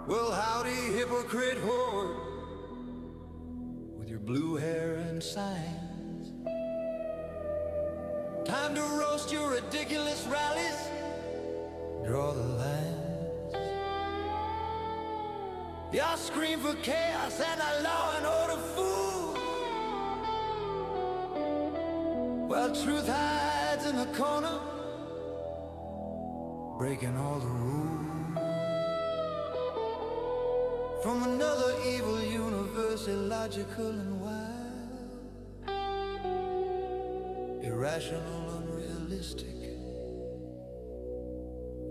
Well, howdy, hypocrite whore, with your blue hair and signs. Time to roast your ridiculous rallies. Draw the lines. Y'all scream for chaos and a law and order fool. Well, truth hides in the corner, breaking all the rules. From another evil universe, illogical and wild, irrational, unrealistic,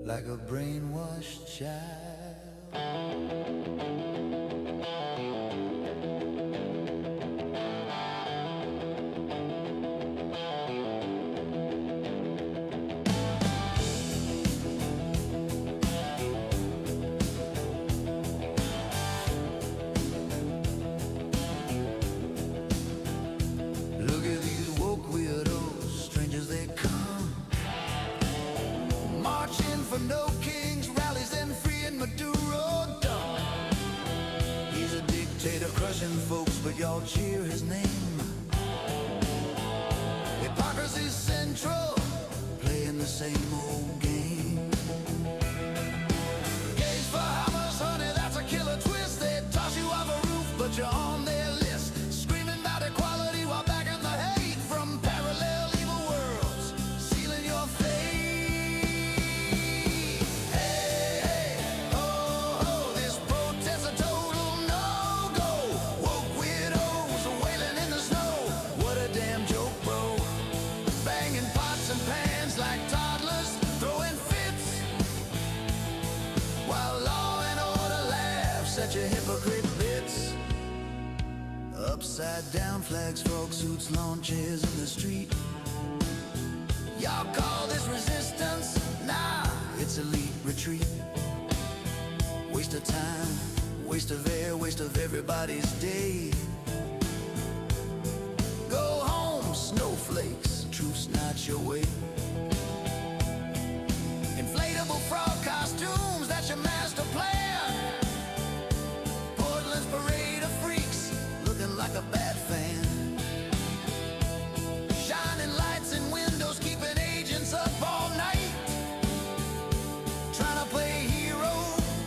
like a brainwashed child. For no kings, rallies and freeing Maduro dumb. He's a dictator crushing folks, but y'all cheer his name. Hypocrisy's central, playing the same old game. Gays for Hamas, honey, that's a killer twist. They toss you off a roof, but you're on their list. Screaming about equality while backing the hate from parallel evil worlds, sealing your fate. Like toddlers throwing fits, while law and order laughs at your hypocrite bits. Upside down flags, frog suits, lawn chairs in the street. Y'all call this resistance? Nah, it's elite retreat. Waste of time, waste of air, waste of everybody's day. Go home, snowflakes, truth's not your way. Inflatable frog costumes, that's your master plan. Portland's parade of freaks, looking like a bad fan. Shining lights in windows, keeping agents up all night. Trying to play hero,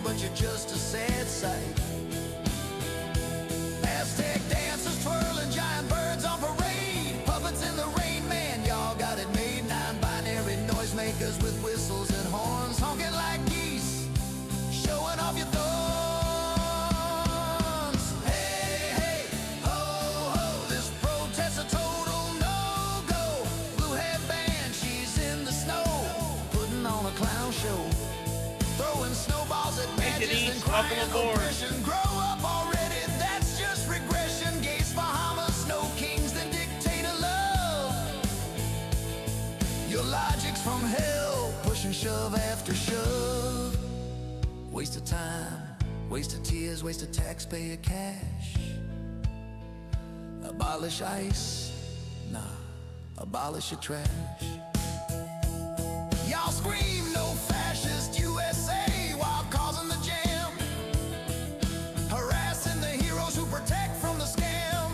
but you're just a sad sight. Aztec dancers twirling, giant birds on parade. Puppets in the rain, man, y'all got it made. Non-binary noisemakers with whistles and horns, honking like geese, showing off your thorns. Hey, hey, ho, ho, this protest's a total no-go. Blue headband, she's in the snow, putting on a clown show, throwing snowballs at badges and crying oppression. Grow up already, that's just regression. Gays for Hamas, no kings, then dictator love. Your logic's from hell, push and shove after shove. Waste of time, waste of tears, waste of taxpayer cash. Abolish ICE, nah, abolish your trash. Y'all scream no fascist USA while causing the jam, harassing the heroes who protect from the scam,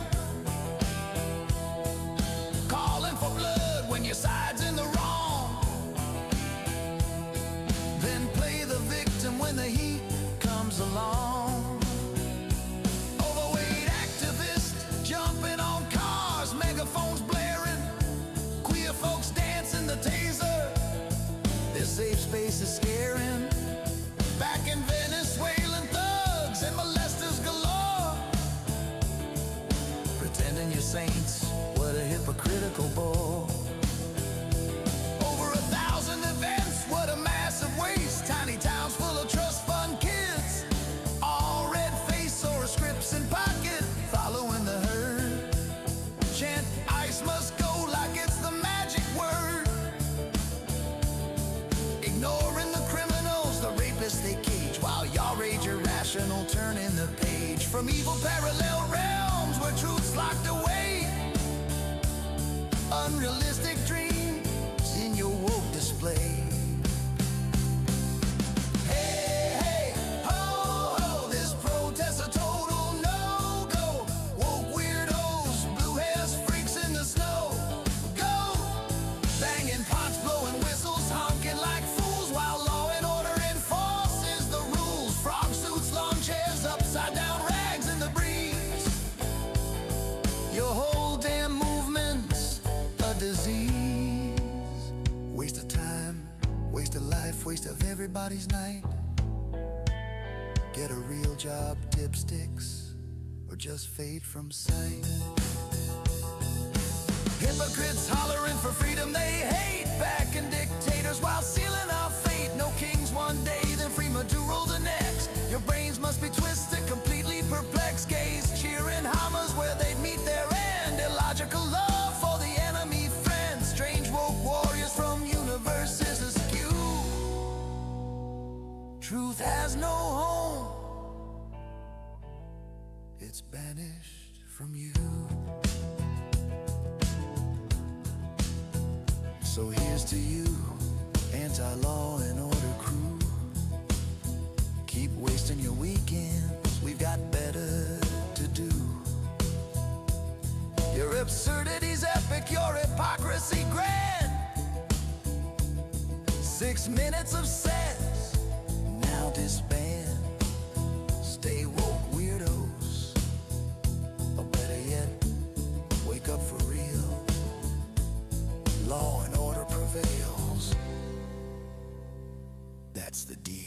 calling for blood when your side's in the wrong, then play the victim when the heat comes along. Overweight activists jumping on cars, megaphones blaring, queer folks dancing the taser. Their safe space is scaring. Back in Venezuelan thugs and molesters galore, pretending you're saints, what a hypocritical bore. Over 1,000 events, what a massive waste. Tiny towns full of trust fund kids, all red face or scripts in pocket, following the herd. Chant ICE must go like it's the magic word, ignoring the criminals, the rapists they cage, while y'all rage irrational, turning the page from evil parallel realms where truth's locked away. Unrealistic dreams in your woke display. Hey, hey, ho, ho, Waste of life, waste of everybody's night. Get a real job, dipsticks, or just fade from sight. Hypocrites hollering for freedom they hate, backing dictators while sealing our fate. No kings one day, then free Maduro the next. Your brains must be twisted, completely perplexed. Gays cheering Hamas where they'd meet their end. Illogical love for the enemy friend. Strange woke warriors from universes askew. Truth has no home, it's banished from you. So here's to you, anti-law and order crew. Keep wasting your weekends, we've got better to do. Your absurdity's epic, your hypocrisy grand. 6 minutes of sense, now disband. Stay woke, weirdos, or better yet, wake up for real. Law and order prevails. That's the deal.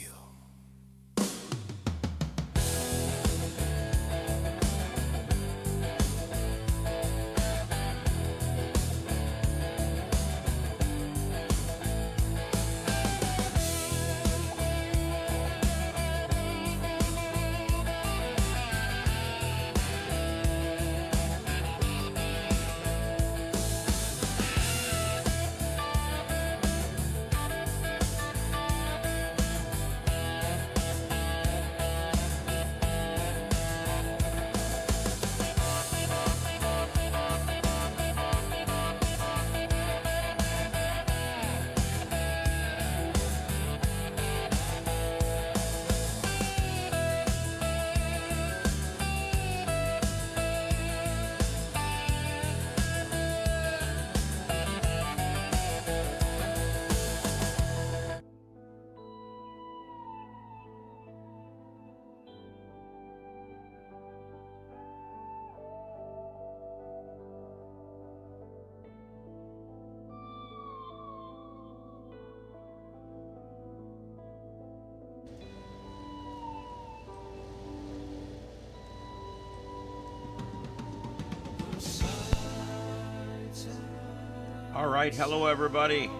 All right, hello everybody.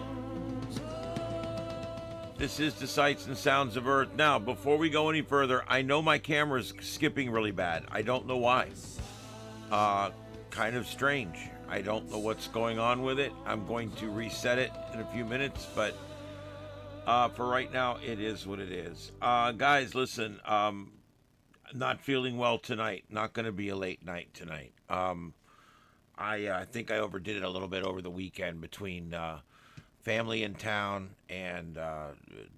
This is the Sights and Sounds of Earth. Now, before we go any further, I know my camera's skipping really bad. I don't know why. Kind of strange. I don't know what's going on with it. I'm going to reset it in a few minutes, but for right now, it is what it is. Guys, listen, not feeling well tonight. Not going to be a late night tonight. I think I overdid it a little bit over the weekend between family in town and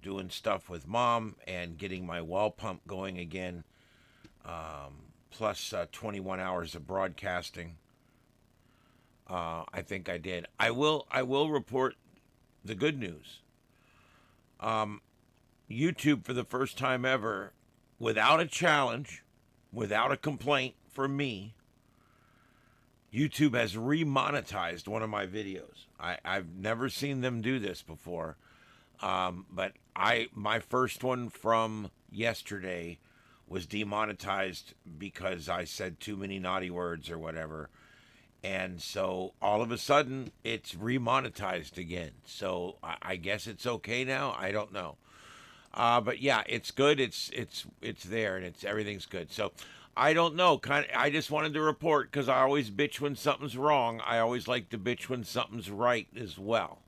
doing stuff with mom and getting my well pump going again, plus 21 hours of broadcasting. I think I did. I will report the good news. YouTube, for the first time ever, without a challenge, without a complaint from me, YouTube has remonetized one of my videos. I've never seen them do this before. But my first one from yesterday was demonetized because I said too many naughty words or whatever. And so all of a sudden it's remonetized again. So I guess it's okay now. I don't know. But yeah, it's good. It's there and everything's good. So I don't know. I just wanted to report because I always bitch when something's wrong. I always like to bitch when something's right as well.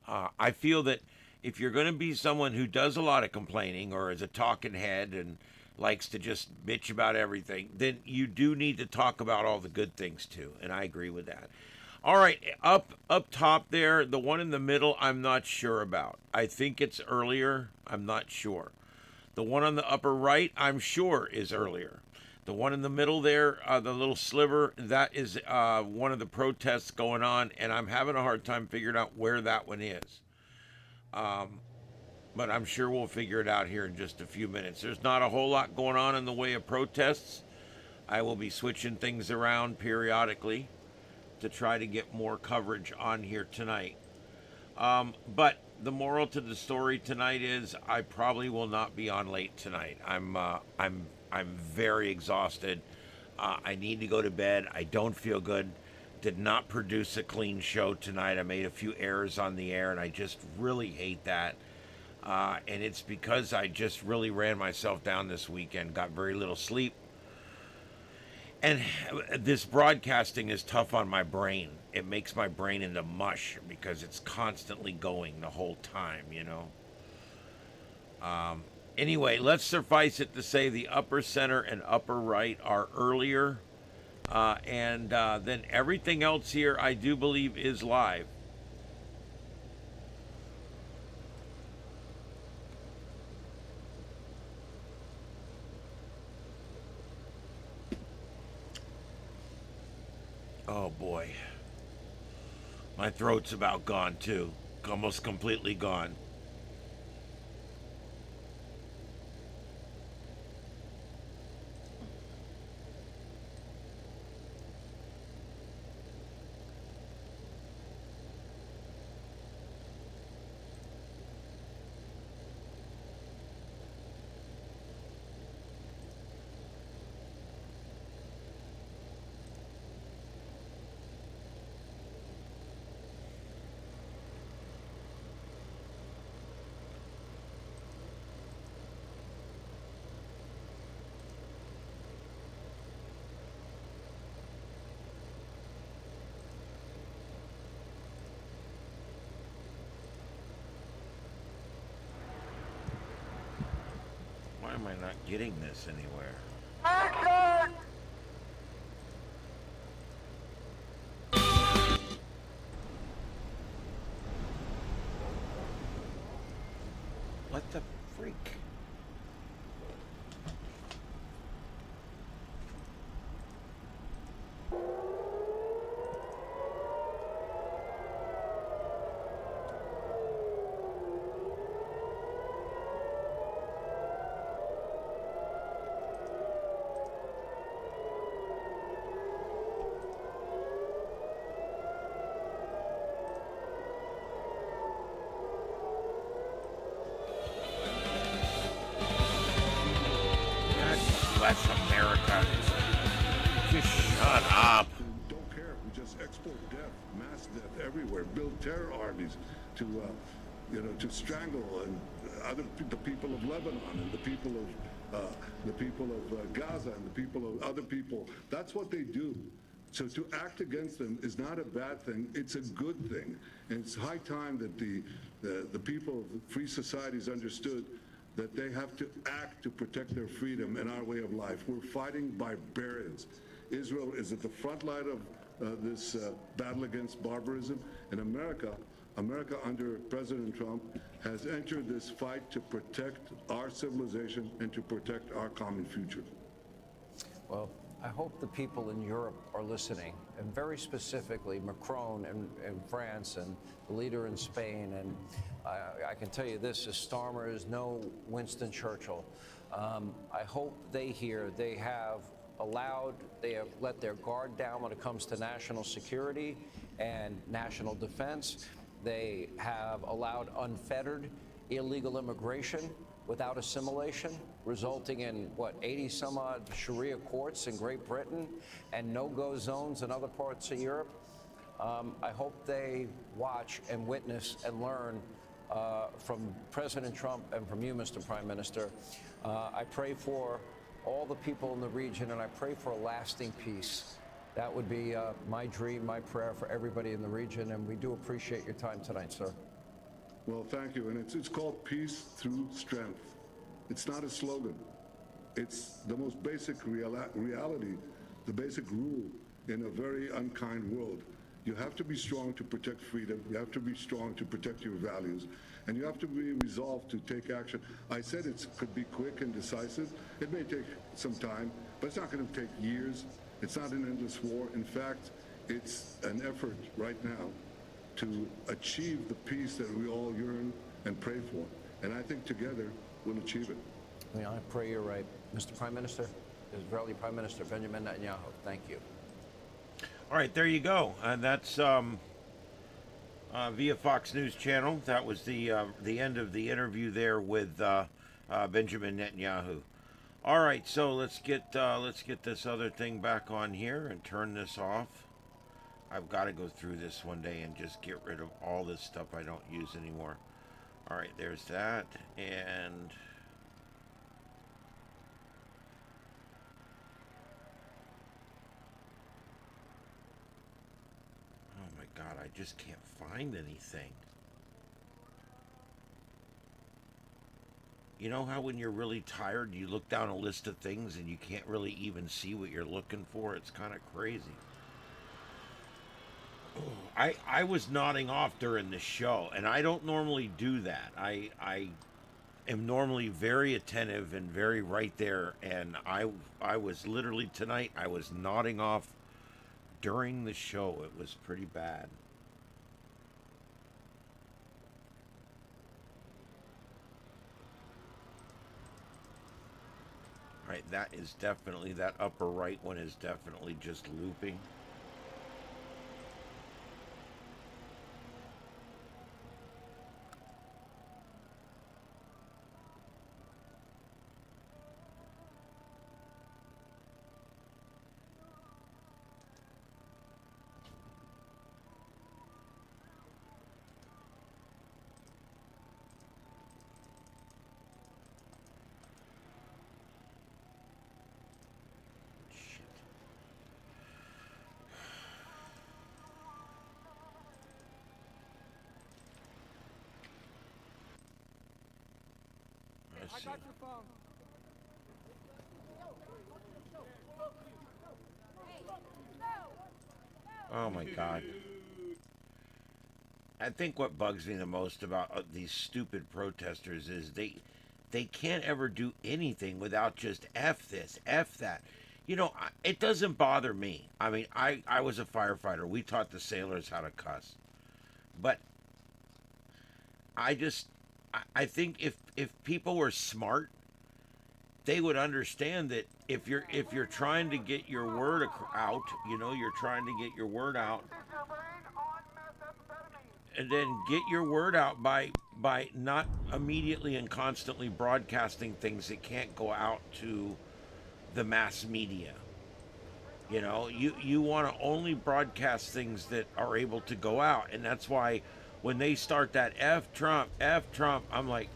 I feel that if you're going to be someone who does a lot of complaining or is a talking head and likes to just bitch about everything, then you do need to talk about all the good things too. And I agree with that. All right, up top there, the one in the middle, I'm not sure about. I think it's earlier. I'm not sure. The one on the upper right, I'm sure is earlier. The one in the middle there, the little sliver, that is one of the protests going on, and I'm having a hard time figuring out where that one is. But I'm sure we'll figure it out here in just a few minutes. There's not a whole lot going on in the way of protests. I will be switching things around periodically to try to get more coverage on here tonight. But the moral to the story tonight is I probably will not be on late tonight. I'm very exhausted. I need to go to bed. I don't feel good. Did not produce a clean show tonight. I made a few errors on the air, and I just really hate that. And it's because I just really ran myself down this weekend. Got very little sleep. And this broadcasting is tough on my brain. It makes my brain into mush because it's constantly going the whole time, you know. Anyway, let's suffice it to say the upper center and upper right are earlier. And then everything else here, I do believe, is live. Oh boy. My throat's about gone too. Almost completely gone. Why am I not getting this anywhere? Action! What the freak? God bless America. Just shut up. Don't care. We just export death, mass death everywhere. Build terror armies to, to strangle the people of Lebanon and the people of Gaza and the people of other people. That's what they do. So to act against them is not a bad thing. It's a good thing, and it's high time that the people of free societies understood that they have to act to protect their freedom and our way of life. We're fighting barbarians. Israel is at the front line of this battle against barbarism, and America under President Trump has entered this fight to protect our civilization and to protect our common future. Well, I hope the people in Europe are listening, and very specifically Macron in France and the leader in Spain. And I can tell you this, as Starmer is no Winston Churchill. I hope they hear they have let their guard down when it comes to national security and national defense. They have allowed unfettered illegal immigration without assimilation, resulting in, 80 some odd Sharia courts in Great Britain and no-go zones in other parts of Europe. I hope they watch and witness and learn from President Trump and from you, Mr. Prime Minister. I pray for all the people in the region, and I pray for a lasting peace. That would be my dream, my prayer for everybody in the region, and we do appreciate your time tonight, sir. Well, thank you. And it's called peace through strength. It's not a slogan. It's the most basic reality, the basic rule in a very unkind world. You have to be strong to protect freedom. You have to be strong to protect your values. And you have to be resolved to take action. I said it could be quick and decisive. It may take some time, but it's not going to take years. It's not an endless war. In fact, it's an effort right now to achieve the peace that we all yearn and pray for. And I think together we'll achieve it. I pray you're right. Mr. Prime Minister, Israeli Prime Minister Benjamin Netanyahu, thank you. All right, there you go. And that's via Fox News Channel. That was the end of the interview there with Benjamin Netanyahu. All right, so let's get this other thing back on here and turn this off. I've got to go through this one day and just get rid of all this stuff I don't use anymore. All right, there's that, and oh my God, I just can't find anything. You know how when you're really tired, you look down a list of things and you can't really even see what you're looking for? It's kind of crazy. I was nodding off during the show, and I don't normally do that. I am normally very attentive and very right there, and I was literally tonight, I was nodding off during the show. It was pretty bad. All right, that is definitely, that upper right one is definitely just looping. I got your phone. Oh my God. I think what bugs me the most about these stupid protesters is they can't ever do anything without just F this, F that. You know, it doesn't bother me. I mean, I was a firefighter. We taught the sailors how to cuss. But I think if people were smart, they would understand that if you're trying to get your word out, you know, you're trying to get your word out, and then get your word out by not immediately and constantly broadcasting things that can't go out to the mass media. You know, you want to only broadcast things that are able to go out, and that's why when they start that F Trump, I'm like,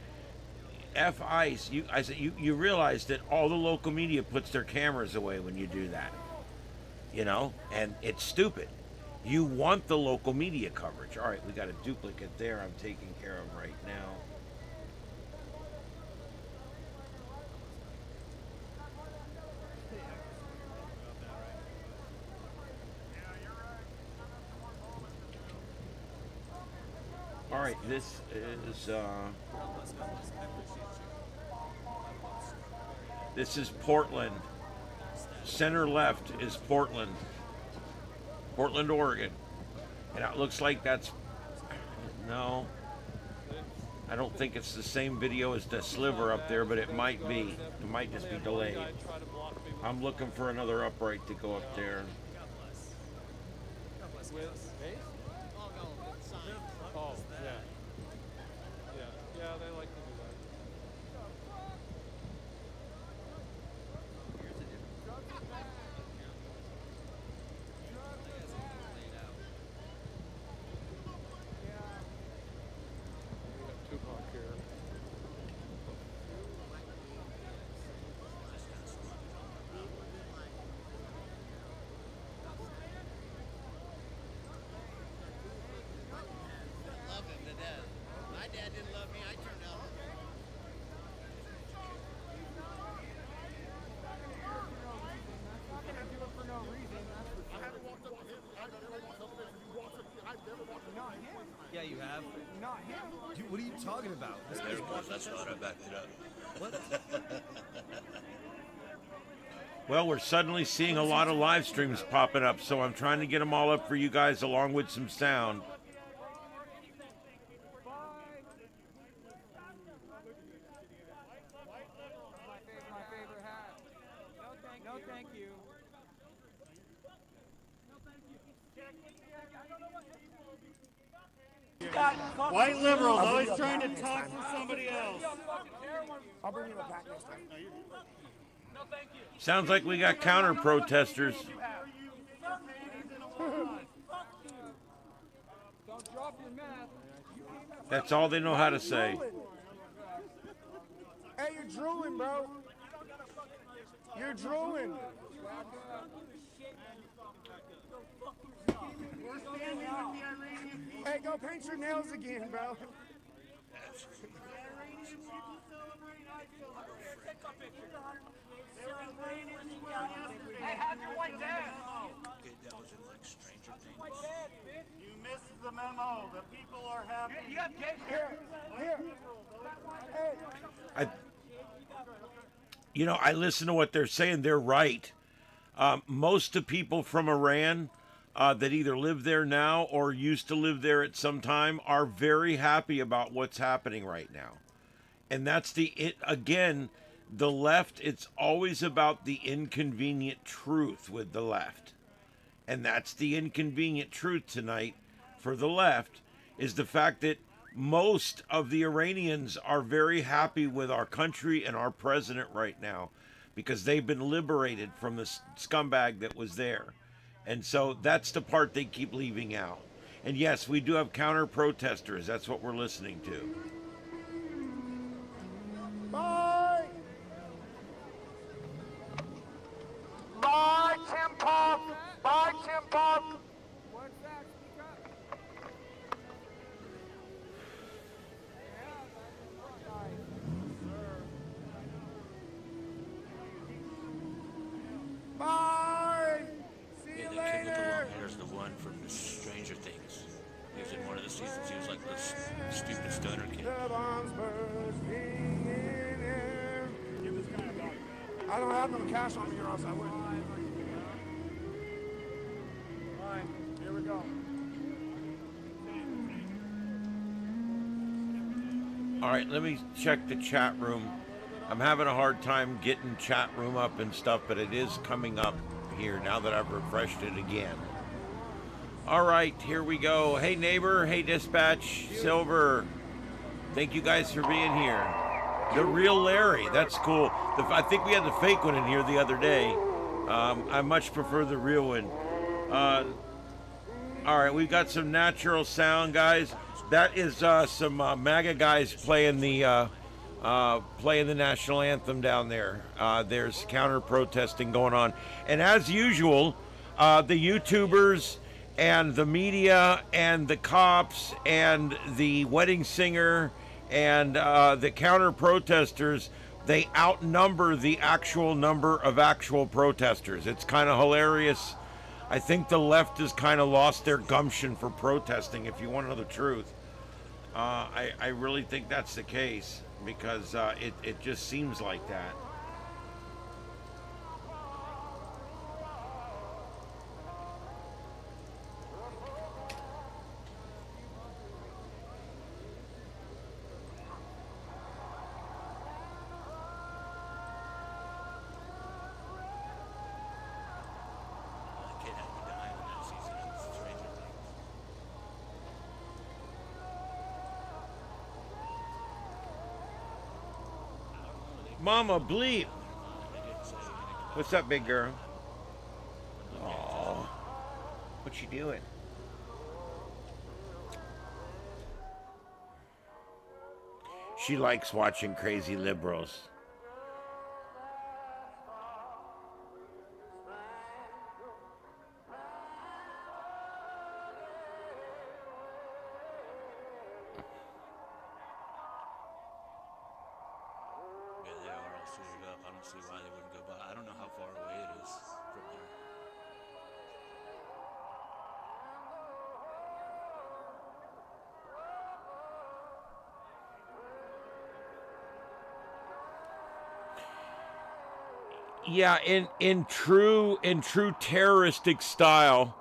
F ICE. I said, you realize that all the local media puts their cameras away when you do that, you know, and it's stupid. You want the local media coverage. All right, we got a duplicate there. I'm taking care of right now. All right, this is Portland. Center left is Portland, Oregon, and it looks like that's no. I don't think it's the same video as the sliver up there, but it might be. It might just be delayed. I'm looking for another upright to go up there. Oh, yeah. Yeah, they like to do that. We got Tupac here. Love him to death. My dad didn't love me. I turned out. Yeah, you have. Not him. Dude, what are you talking about? This guy's That's not I backed it up. what? Well, we're suddenly seeing a lot of live streams popping up, so I'm trying to get them all up for you guys along with some sound. My favorite hat. No, thank you. No, thank you. White liberals always trying to talk for somebody else. I'll bring you a pack next time. Sounds like we got counter protesters. Don't drop your mask. That's all they know how to say. Hey, you're drooling, bro. You're drooling. Hey, go paint your nails again, bro. Hey, have your white dad. You missed the memo. The people are happy. You got here. Hey. I listen to what they're saying. They're right. Most of the people from Iran that either live there now or used to live there at some time are very happy about what's happening right now. And that's again, the left, it's always about the inconvenient truth with the left. And that's the inconvenient truth tonight for the left, is the fact that most of the Iranians are very happy with our country and our president right now because they've been liberated from the scumbag that was there. And so that's the part they keep leaving out. And yes, we do have counter protesters. That's what we're listening to. Bye. Bye, Tim Pop. Bye, Tim Pop. What's that? Speak up. Bye. See you The kid with the later. long hair is the one from Stranger Things. He was in one of the seasons. He was like this stupid stoner kid. The bombs bursting in air. Give this guy a dog. I don't have no cash on me or else I would. Fine. Here we go. All right, let me check the chat room. I'm having a hard time getting chat room up and stuff, but it is coming up here now that I've refreshed it again. All right, here we go. Hey, neighbor. Hey, dispatch. Silver. Thank you guys for being here. The real Larry. That's cool. I think we had the fake one in here the other day. I much prefer the real one. All right, we've got some natural sound, guys. That is some MAGA guys playing the national anthem down there. There's counter protesting going on, and as usual, the YouTubers and the media and the cops and the wedding singer and the counter protesters, they outnumber the actual number of actual protesters. It's kind of hilarious. I think the left has kind of lost their gumption for protesting, if you want to know the truth. I really think that's the case, because it just seems like that. The kid had to die in that season of Stranger Things. Mama bleep. What's up, big girl? Oh, what you doing? She likes watching crazy liberals. Yeah, they are all suited up. I don't see why they wouldn't go by. I don't know how far away it is from there. Yeah, in true terroristic style,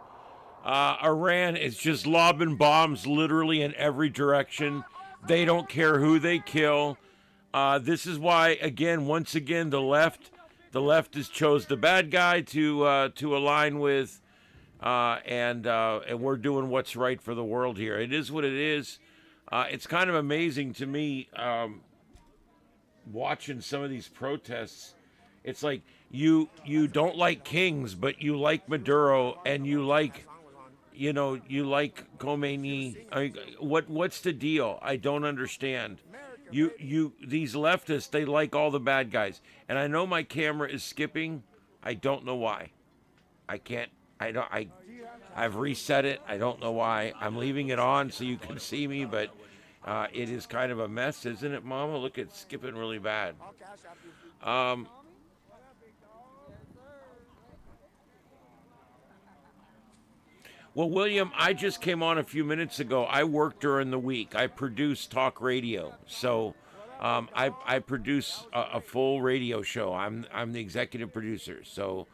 Iran is just lobbing bombs literally in every direction. They don't care who they kill. This is why, once again, the left has chose the bad guy to align with, and we're doing what's right for the world here. It is what it is. It's kind of amazing to me watching some of these protests. It's like you don't like kings, but you like Maduro, and you like, you like Khomeini. What's the deal? I don't understand. These leftists, they like all the bad guys, and I know my camera is skipping. I don't know why. I've reset it. I don't know why. I'm leaving it on so you can see me, but it is kind of a mess, isn't it, Mama? Look, it's skipping really bad. Well, William, I just came on a few minutes ago. I work during the week. I produce talk radio, so I produce a full radio show. I'm the executive producer, so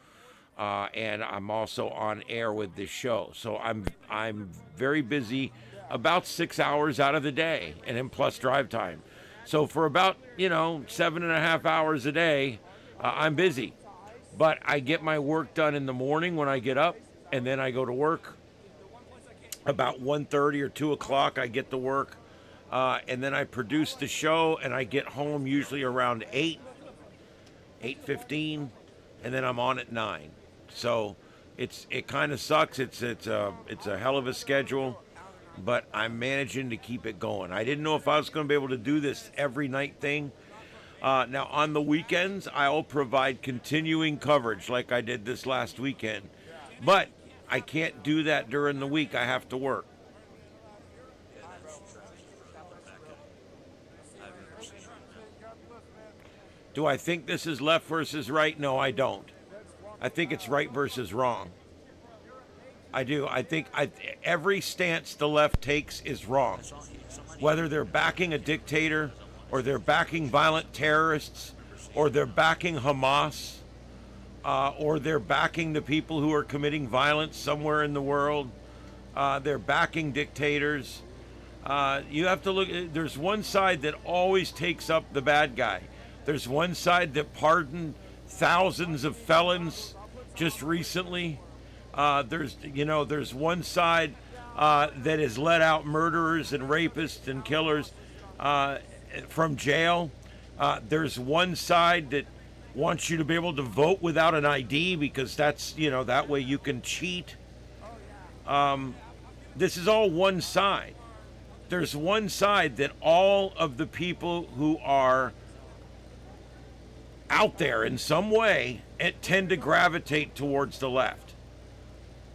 and I'm also on air with this show. So I'm very busy, about 6 hours out of the day, and then plus drive time. So for about 7.5 hours a day, I'm busy. But I get my work done in the morning when I get up, and then I go to work. About 1:30 or 2 o'clock, I get to work, and then I produce the show, and I get home usually around 8:15, and then I'm on at 9. So it kind of sucks. It's a hell of a schedule, but I'm managing to keep it going. I didn't know if I was going to be able to do this every night thing. Now on the weekends, I'll provide continuing coverage like I did this last weekend, but I can't do that during the week. I have to work. Do I think this is left versus right? No, I don't. I think it's right versus wrong. I do. I think every stance the left takes is wrong. Whether they're backing a dictator, or they're backing violent terrorists, or they're backing Hamas, or they're backing the people who are committing violence somewhere in the world. They're backing dictators. You have to look. There's one side that always takes up the bad guy. There's one side that pardoned thousands of felons just recently. There's one side that has let out murderers and rapists and killers from jail. There's one side that wants you to be able to vote without an ID because that's, that way you can cheat. This is all one side. There's one side that all of the people who are out there in some way tend to gravitate towards the left.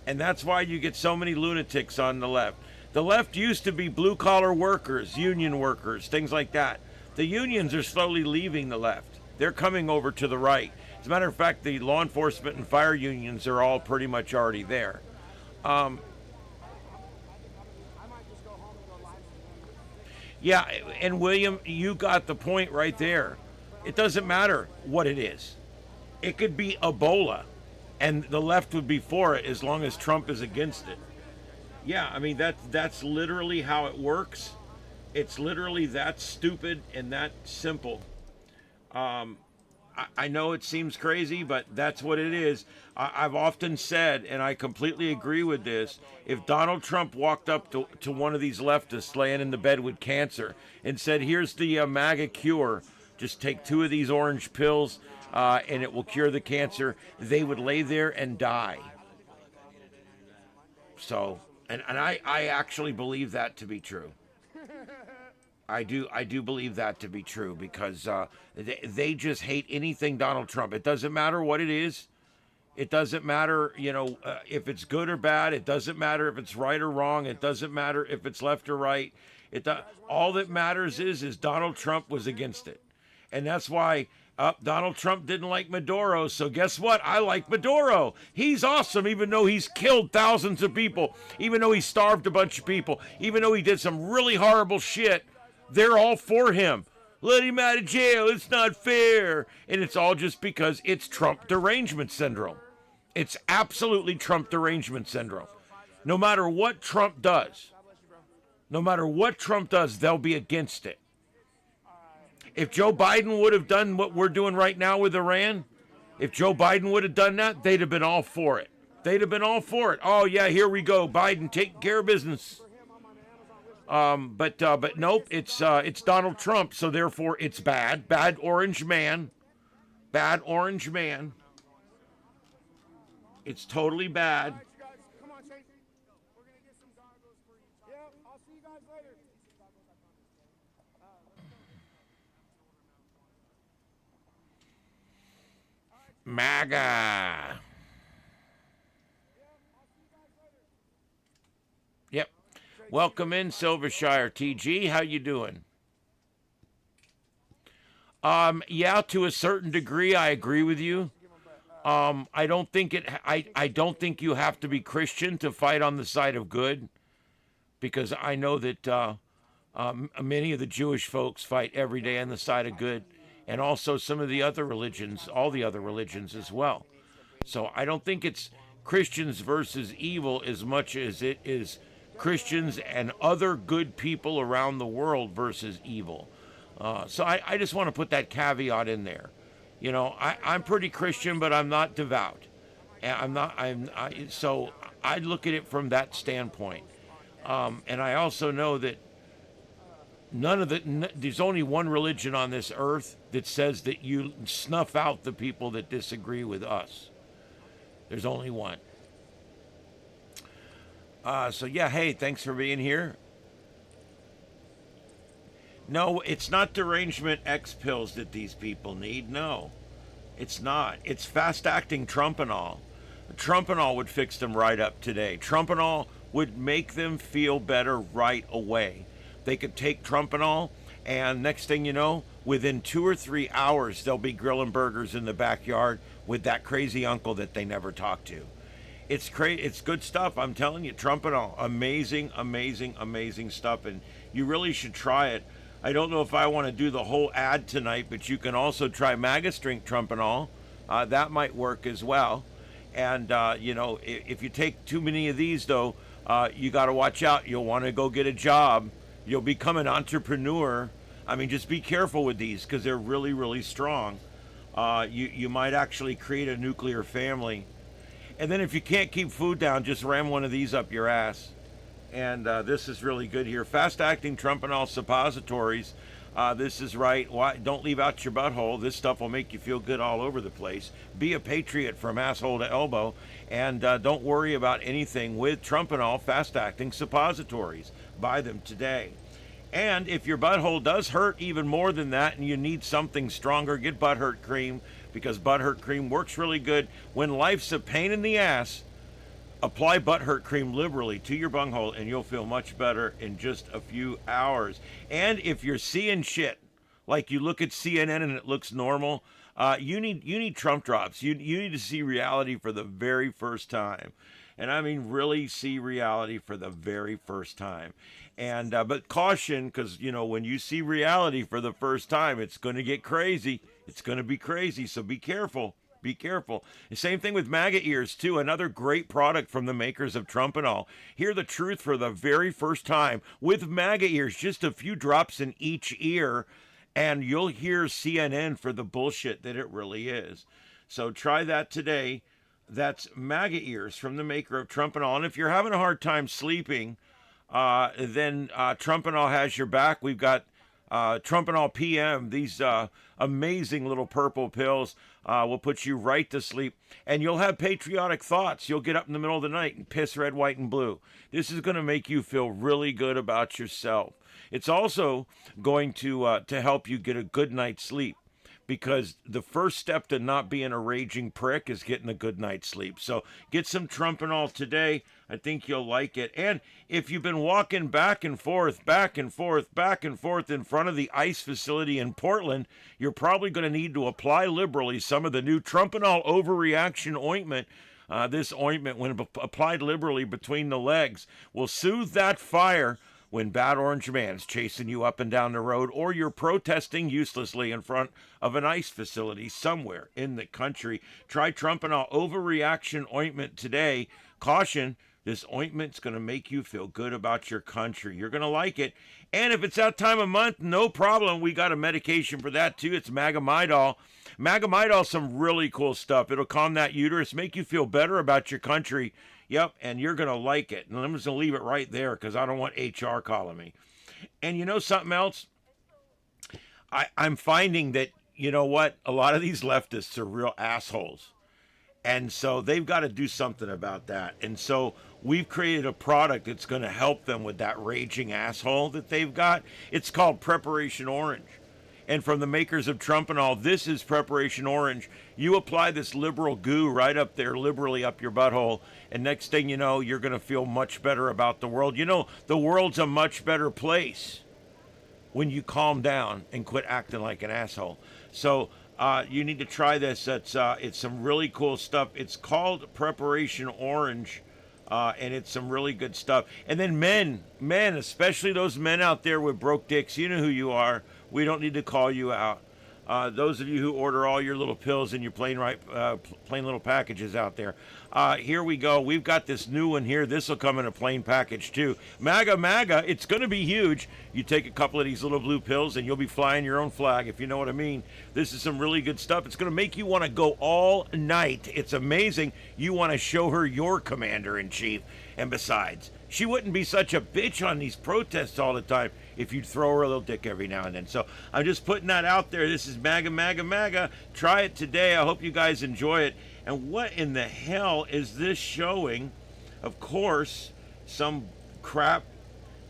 And that's why you get so many lunatics on the left. The left used to be blue-collar workers, union workers, things like that. The unions are slowly leaving the left. They're coming over to the right. As a matter of fact, the law enforcement and fire unions are all pretty much already there. Yeah, and William, you got the point right there. It doesn't matter what it is. It could be Ebola, and the left would be for it as long as Trump is against it. Yeah, I mean, that's literally how it works. It's literally that stupid and that simple. I know it seems crazy, but that's what it is. I've often said, and I completely agree with this, if Donald Trump walked up to one of these leftists laying in the bed with cancer and said, here's the MAGA cure, just take 2 of these orange pills and it will cure the cancer, they would lay there and die. So, and I actually believe that to be true. I do believe that to be true because they just hate anything Donald Trump. It doesn't matter what it is. It doesn't matter, if it's good or bad. It doesn't matter if it's right or wrong. It doesn't matter if it's left or right. All that matters is Donald Trump was against it. And that's why Donald Trump didn't like Maduro. So guess what? I like Maduro. He's awesome, even though he's killed thousands of people, even though he starved a bunch of people, even though he did some really horrible shit. They're all for him. Let him out of jail. It's not fair. And it's all just because it's Trump derangement syndrome. It's absolutely Trump derangement syndrome. No matter what Trump does, they'll be against it. If Joe Biden would have done what we're doing right now with Iran, if Joe Biden would have done that, they'd have been all for it. They'd have been all for it. Oh, yeah, here we go. Biden taking care of business. But nope, it's Donald Trump, so therefore it's bad. Bad orange man. Bad orange man. It's totally bad. All right, you guys, come on, Shane. We're gonna get some goggles for you. Yeah, I'll see you guys later. MAGA. Yep. Welcome in, Silvershire TG. How you doing? Yeah, to a certain degree, I agree with you. I don't think I don't think you have to be Christian to fight on the side of good, because I know that many of the Jewish folks fight every day on the side of good, and also some of the other religions, all the other religions as well. So I don't think it's Christians versus evil as much as it is Christians and other good people around the world versus evil. So I just want to put that caveat in there. You know, I'm pretty Christian, but I'm not devout. And so I look at it from that standpoint. And I also know that there's only one religion on this earth that says that you snuff out the people that disagree with us. There's only one. So yeah, hey, thanks for being here. No, it's not derangement X pills that these people need. No, it's not. It's fast-acting Trumpanol. Trumpanol would fix them right up today. Trumpanol would make them feel better right away. They could take Trumpanol, and next thing you know, within 2 or 3 hours, they'll be grilling burgers in the backyard with that crazy uncle that they never talked to. It's it's good stuff. I'm telling you, Trumpanol, amazing, amazing, amazing stuff, and you really should try it. I don't know if I want to do the whole ad tonight, but you can also try Maga Strength Trumpanol. That might work as well. And, you know, if you take too many of these, though, you got to watch out. You'll want to go get a job. You'll become an entrepreneur. I mean, just be careful with these because they're really, really strong. You might actually create a nuclear family. And then if you can't keep food down, just ram one of these up your ass. And this is really good here. Fast-acting Trumpanol suppositories. This is right. Why? Don't leave out your butthole. This stuff will make you feel good all over the place. Be a patriot from asshole to elbow. And don't worry about anything with Trumpanol fast-acting suppositories. Buy them today. And if your butthole does hurt even more than that and you need something stronger, get Butthurt Cream, because Butthurt Cream works really good. When life's a pain in the ass, apply Butthurt Cream liberally to your bunghole and you'll feel much better in just a few hours. And if you're seeing shit, like you look at CNN and it looks normal, you need Trump drops. You need to see reality for the very first time. And I mean really see reality for the very first time. And but caution, because, you know, when you see reality for the first time, it's going to get crazy. It's going to be crazy, so be careful. Be careful. The same thing with MAGA ears, too. Another great product from the makers of Trumpanol. Hear the truth for the very first time with MAGA ears. Just a few drops in each ear, and you'll hear CNN for the bullshit that it really is. So try that today. That's MAGA ears from the maker of Trumpanol. And if you're having a hard time sleeping, then Trumpanol has your back. We've got Trumpanol PM. These amazing little purple pills will put you right to sleep. And you'll have patriotic thoughts. You'll get up in the middle of the night and piss red, white, and blue. This is going to make you feel really good about yourself. It's also going to help you get a good night's sleep. Because the first step to not being a raging prick is getting a good night's sleep. So get some Trumpanol today. I think you'll like it. And if you've been walking back and forth, back and forth, back and forth in front of the ICE facility in Portland, you're probably going to need to apply liberally some of the new Trumpanol overreaction ointment. This ointment, when applied liberally between the legs, will soothe that fire when Bad Orange Man's chasing you up and down the road, or you're protesting uselessly in front of an ICE facility somewhere in the country. Try Trumpanol Overreaction Ointment today. Caution, this ointment's going to make you feel good about your country. You're going to like it. And if it's that time of month, no problem. We got a medication for that too. It's Magamidol. Magamidol, some really cool stuff. It'll calm that uterus, make you feel better about your country. Yep, and you're going to like it. And I'm just going to leave it right there because I don't want HR calling me. And you know something else? I'm finding that, you know what? A lot of these leftists are real assholes. And so they've got to do something about that. And so we've created a product that's going to help them with that raging asshole that they've got. It's called Preparation Orange. And from the makers of Trump and all, this is Preparation Orange. You apply this liberal goo right up there, liberally up your butthole, and next thing you know, you're going to feel much better about the world. You know, the world's a much better place when you calm down and quit acting like an asshole. So you need to try this. It's some really cool stuff. It's called Preparation Orange, and it's some really good stuff. And then men, especially those men out there with broke dicks, you know who you are. We don't need to call you out. Those of you who order all your little pills in your plain little packages out there. Here we go. We've got this new one here. This will come in a plain package too. MAGA, it's going to be huge. You take a couple of these little blue pills and you'll be flying your own flag, if you know what I mean. This is some really good stuff. It's going to make you want to go all night. It's amazing. You want to show her your commander-in-chief. And besides, she wouldn't be such a bitch on these protests all the time if you'd throw her a little dick every now and then. So I'm just putting that out there. This is MAGA. Try it today. I hope you guys enjoy it. And what in the hell is this showing? Of course, some crap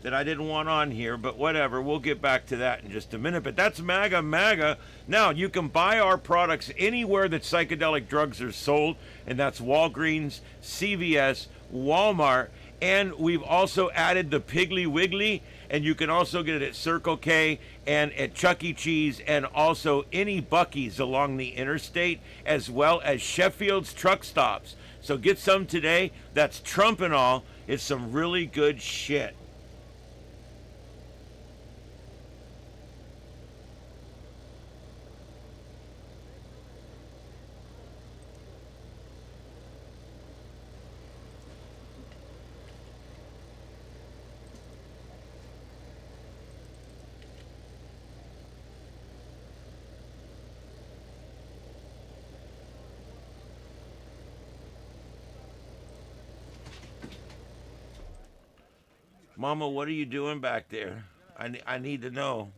that I didn't want on here, but whatever. We'll get back to that in just a minute. But that's MAGA. Now, you can buy our products anywhere that psychedelic drugs are sold, and that's Walgreens, CVS, Walmart, and we've also added the Piggly Wiggly, and you can also get it at Circle K and at Chuck E. Cheese and also any Buc-ee's along the interstate, as well as Sheffield's truck stops. So get some today. That's Trump and all. It's some really good shit. Mama, what are you doing back there? I need to know.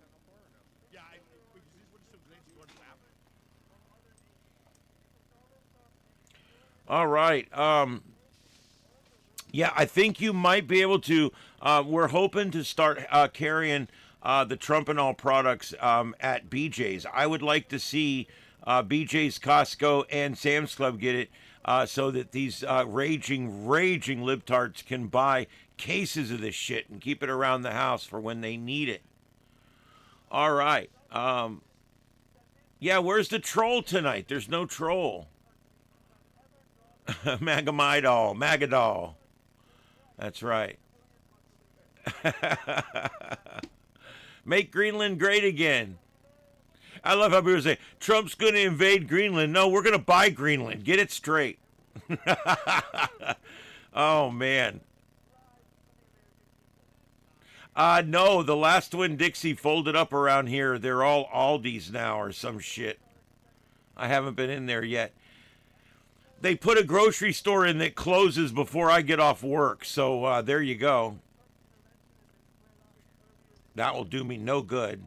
All right. Yeah, I think you might be able to. We're hoping to start carrying the Trump and all products at BJ's. I would like to see BJ's, Costco, and Sam's Club get it so that these raging libtards can buy cases of this shit and keep it around the house for when they need it. All right. Yeah, where's the troll tonight? There's no troll. Magadol. That's right. Make Greenland great again. I love how people say, Trump's going to invade Greenland. No, we're going to buy Greenland. Get it straight. Oh, man. No, the last Winn-Dixie folded up around here. They're all Aldi's now or some shit. I haven't been in there yet. They put a grocery store in that closes before I get off work. So there you go. That will do me no good.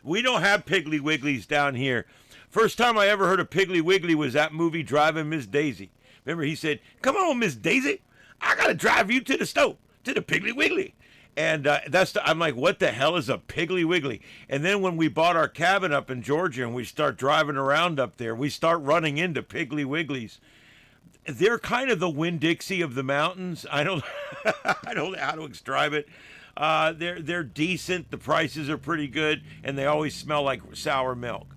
We don't have Piggly Wigglies down here. First time I ever heard of Piggly Wiggly was that movie Driving Miss Daisy. Remember, he said, "Come on, Miss Daisy. I got to drive you to the stove, to the Piggly Wiggly." And I'm like, what the hell is a Piggly Wiggly? And then when we bought our cabin up in Georgia and we start driving around up there, we start running into Piggly Wigglies. They're kind of the Winn-Dixie of the mountains. I don't know how to describe it. They're decent. The prices are pretty good, and they always smell like sour milk.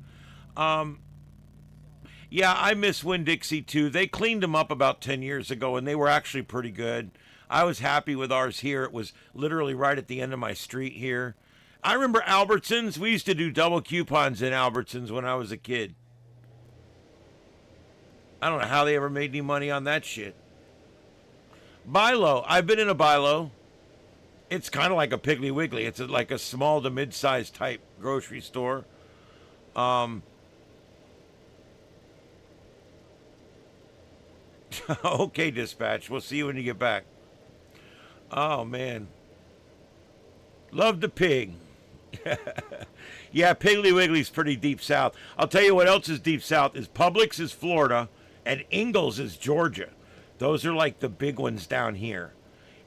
Yeah, I miss Winn-Dixie too. They cleaned them up about 10 years ago, and they were actually pretty good. I was happy with ours here. It was literally right at the end of my street here. I remember Albertsons. We used to do double coupons in Albertsons when I was a kid. I don't know how they ever made any money on that shit. Bilo. I've been in a Bilo. It's kind of like a Piggly Wiggly. It's like a small to mid-sized type grocery store. Okay, dispatch. We'll see you when you get back. Oh, man. Love the pig. Yeah, Piggly Wiggly's pretty deep south. I'll tell you what else is deep south is Publix is Florida and Ingalls is Georgia. Those are like the big ones down here.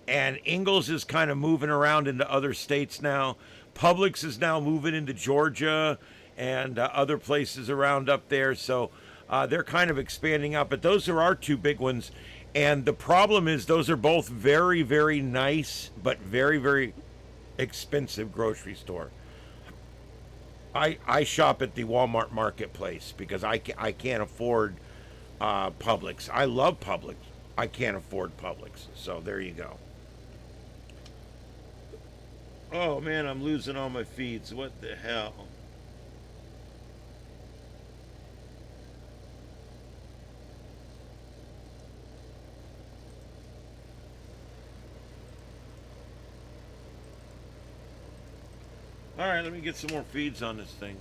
And Ingalls is kind of moving around into other states now. Publix is now moving into Georgia and other places around up there. So they're kind of expanding out. But those are our two big ones. And the problem is those are both very, very nice, but very, very expensive grocery store. I shop at the Walmart marketplace because I can't afford Publix. I love Publix. I can't afford Publix. So there you go. Oh man, I'm losing all my feeds. What the hell? All right, let me get some more feeds on this thing.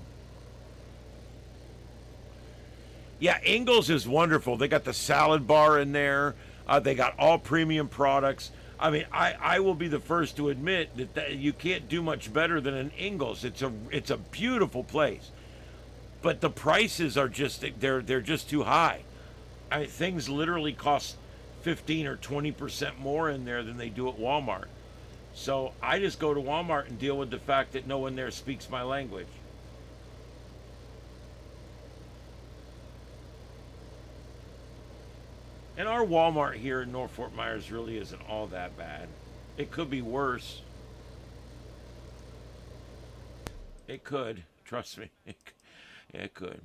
Yeah, Ingalls is wonderful. They got the salad bar in there. They got all premium products. I mean, I will be the first to admit that you can't do much better than an Ingalls. It's a beautiful place, but the prices are just they're just too high. I mean, things literally cost 15 or 20% more in there than they do at Walmart. So I just go to Walmart and deal with the fact that no one there speaks my language. And our Walmart here in North Fort Myers really isn't all that bad. It could be worse. It could. Trust me. It could.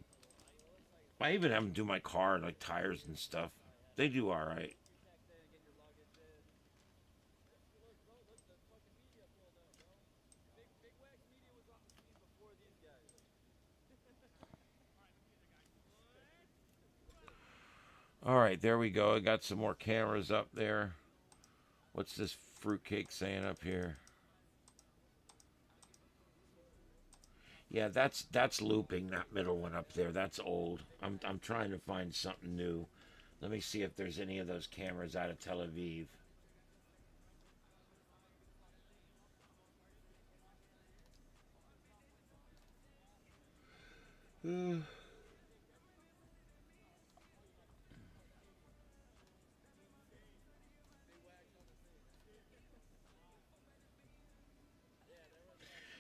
I even have them do my car, like tires and stuff. They do all right. All right, there we go. I got some more cameras up there. What's this fruitcake saying up here? Yeah, that's looping, that middle one up there. That's old. I'm trying to find something new. Let me see if there's any of those cameras out of Tel Aviv.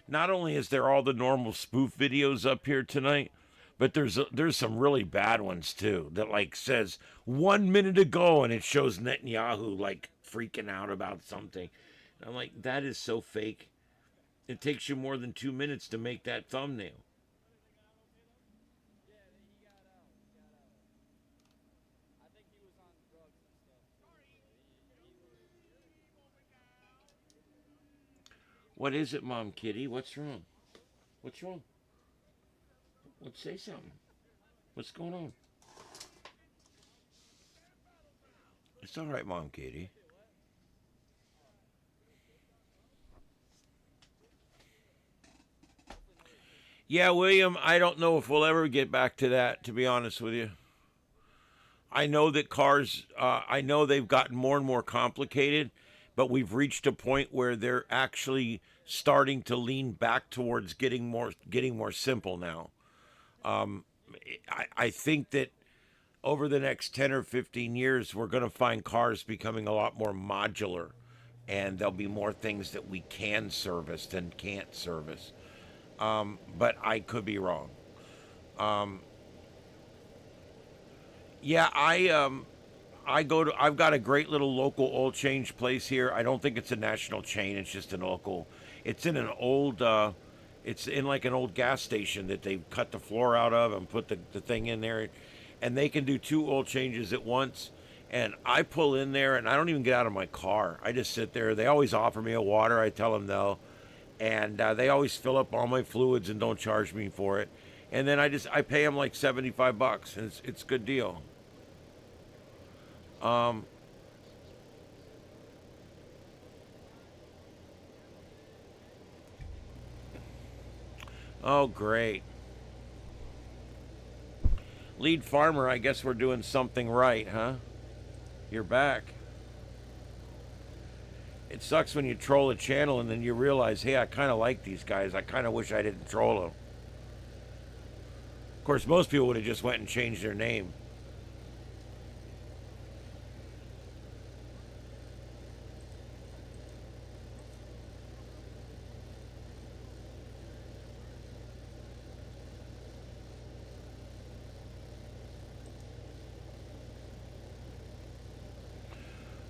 Not only is there all the normal spoof videos up here tonight, but there's some really bad ones too that like says 1 minute ago and it shows Netanyahu like freaking out about something. And I'm like, that is so fake. It takes you more than 2 minutes to make that thumbnail. What is it, Mom Kitty? What's wrong? What's wrong? Let's say something. What's going on? It's all right, Mom Kitty. Yeah, William, I don't know if we'll ever get back to that, to be honest with you. I know that cars, I know they've gotten more and more complicated, but we've reached a point where they're actually starting to lean back towards getting more simple now. I think that over the next 10 or 15 years, we're going to find cars becoming a lot more modular, and there'll be more things that we can service than can't service. But I could be wrong. Yeah, I've got a great little local oil change place here. I don't think it's a national chain. It's just an local. It's in an old, it's in like an old gas station that they cut the floor out of and put the thing in there. And they can do 2 oil changes at once. And I pull in there and I don't even get out of my car. I just sit there. They always offer me a water. I tell them no. And they always fill up all my fluids and don't charge me for it. And then I pay them like $75 and it's a good deal. Oh, great. Lead farmer, I guess we're doing something right, huh? You're back. It sucks when you troll a channel and then you realize, hey, I kind of like these guys. I kind of wish I didn't troll them. Of course, most people would have just went and changed their name.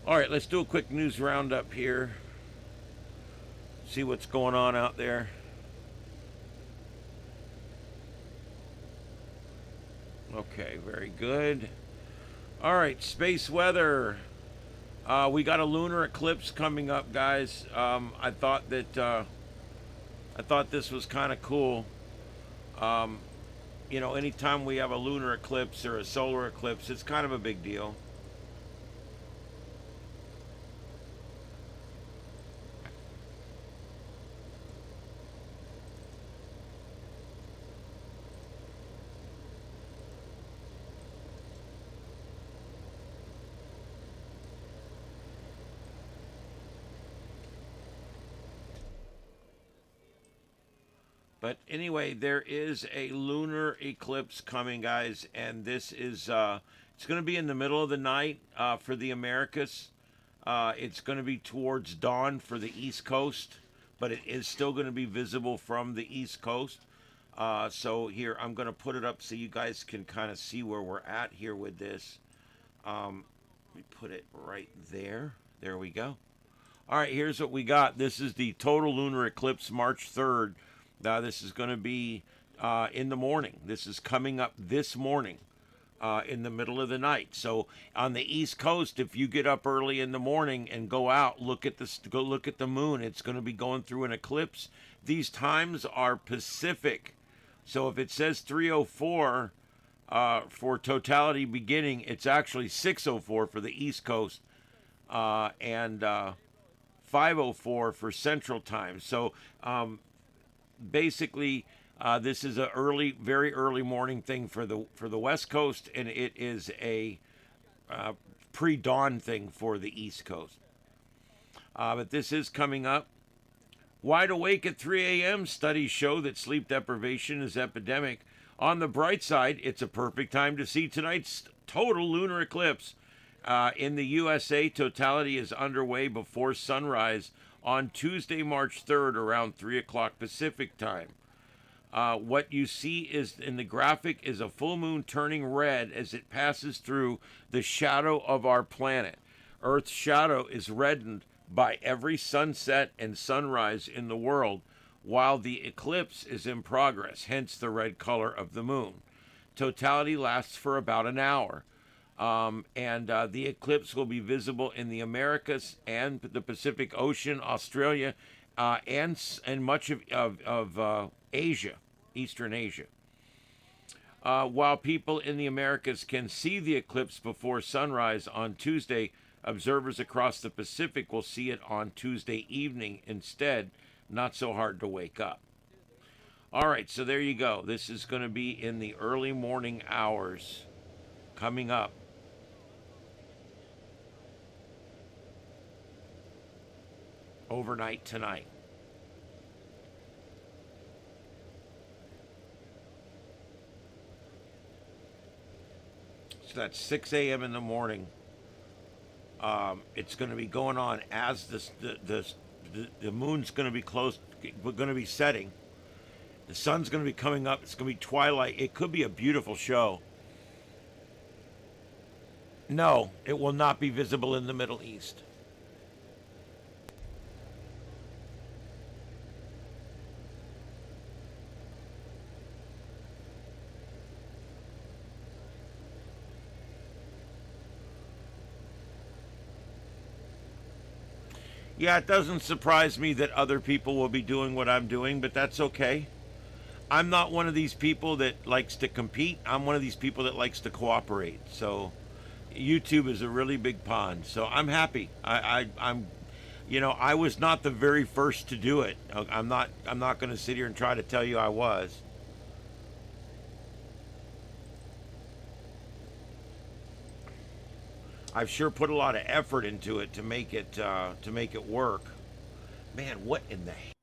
All right, let's do a quick news roundup here. See what's going on out there. Okay, very good. All right, space weather. We got a lunar eclipse coming up, guys. I thought this was kind of cool. You know, anytime we have a lunar eclipse or a solar eclipse, it's kind of a big deal. But anyway, there is a lunar eclipse coming, guys, and this is it's going to be in the middle of the night for the Americas. It's going to be towards dawn for the East Coast, but it is still going to be visible from the East Coast. So here, I'm going to put it up so you guys can kind of see where we're at here with this. Let me put it right there. There we go. All right, here's what we got. This is the total lunar eclipse, March 3rd. This is going to be in the morning. This is coming up this morning in the middle of the night. So on the East Coast, if you get up early in the morning and go out, go look at the moon. It's going to be going through an eclipse. These times are Pacific. So if it says 3:04 for totality beginning, it's actually 6:04 for the East Coast and 5:04 for Central Time. So basically, this is a very early morning thing for the West Coast, and it is a pre-dawn thing for the East Coast. But this is coming up. Wide awake at 3 a.m. Studies show that sleep deprivation is epidemic. On the bright side, it's a perfect time to see tonight's total lunar eclipse. In the USA, totality is underway before sunrise on Tuesday, March 3rd, around 3 o'clock Pacific time. What you see is in the graphic is a full moon turning red as it passes through the shadow of our planet. Earth's shadow is reddened by every sunset and sunrise in the world, while the eclipse is in progress, hence the red color of the moon. Totality lasts for about an hour. The eclipse will be visible in the Americas and the Pacific Ocean, Australia, and much of Asia, Eastern Asia. While people in the Americas can see the eclipse before sunrise on Tuesday, observers across the Pacific will see it on Tuesday evening instead. Not so hard to wake up. All right, so there you go. This is going to be in the early morning hours coming up. Overnight tonight. So that's 6 a.m. in the morning. It's going to be going on as the moon's going to be close. We're going to be setting. The sun's going to be coming up. It's going to be twilight. It could be a beautiful show. No, it will not be visible in the Middle East. Yeah, it doesn't surprise me that other people will be doing what I'm doing, but that's okay. I'm not one of these people that likes to compete. I'm one of these people that likes to cooperate. So YouTube is a really big pond. So I'm happy. I'm you know, I was not the very first to do it. I'm not going to sit here and try to tell you I was. I've sure put a lot of effort into it to make it work. Man, what in the hell?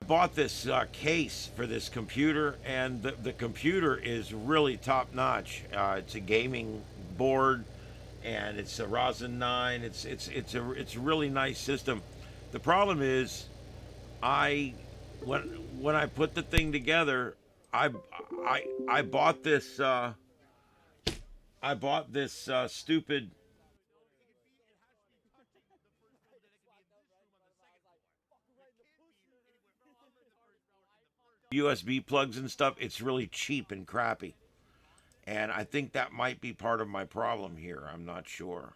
Bought this case for this computer, and the computer is really top notch. It's a gaming board, and it's a Ryzen 9. It's a really nice system. The problem is, I when I put the thing together, I bought this stupid USB plugs and stuff. It's really cheap and crappy. And I think that might be part of my problem here. I'm not sure.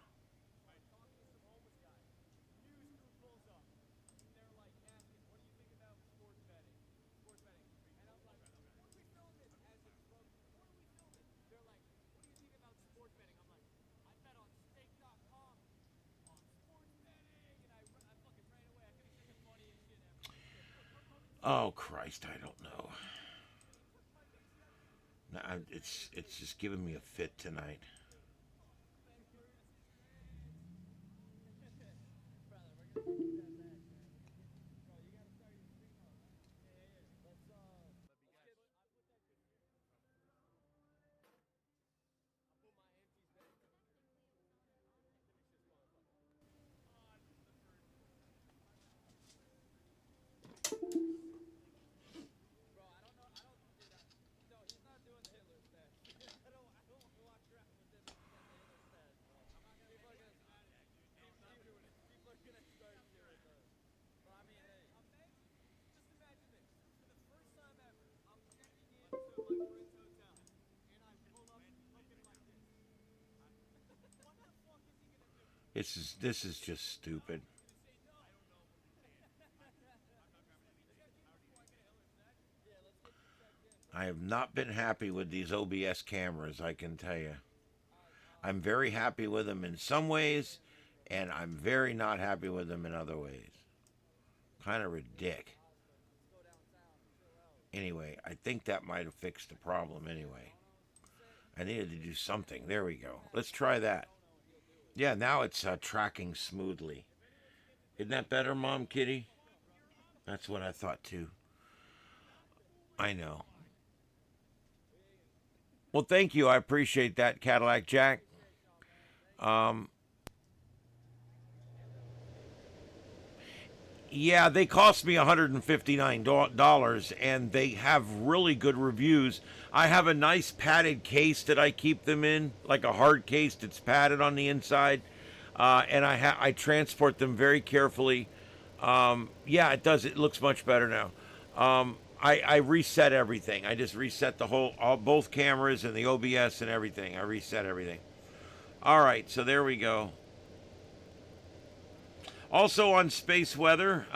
Oh Christ, I don't know. It's just giving me a fit tonight. This is just stupid. I have not been happy with these OBS cameras, I can tell you. I'm very happy with them in some ways, and I'm very not happy with them in other ways. Kind of ridiculous. Anyway, I think that might have fixed the problem anyway. I needed to do something. There we go. Let's try that. Yeah, now it's tracking smoothly. Isn't that better, Mom Kitty? That's what I thought too. I know. Well, thank you. I appreciate that, Cadillac Jack. Yeah, they cost me $159, and they have really good reviews. I have a nice padded case that I keep them in, like a hard case that's padded on the inside, and I transport them very carefully. Yeah, it does. It looks much better now. I reset everything. I just reset both cameras and the OBS and everything. I reset everything. All right, so there we go. Also on space weather,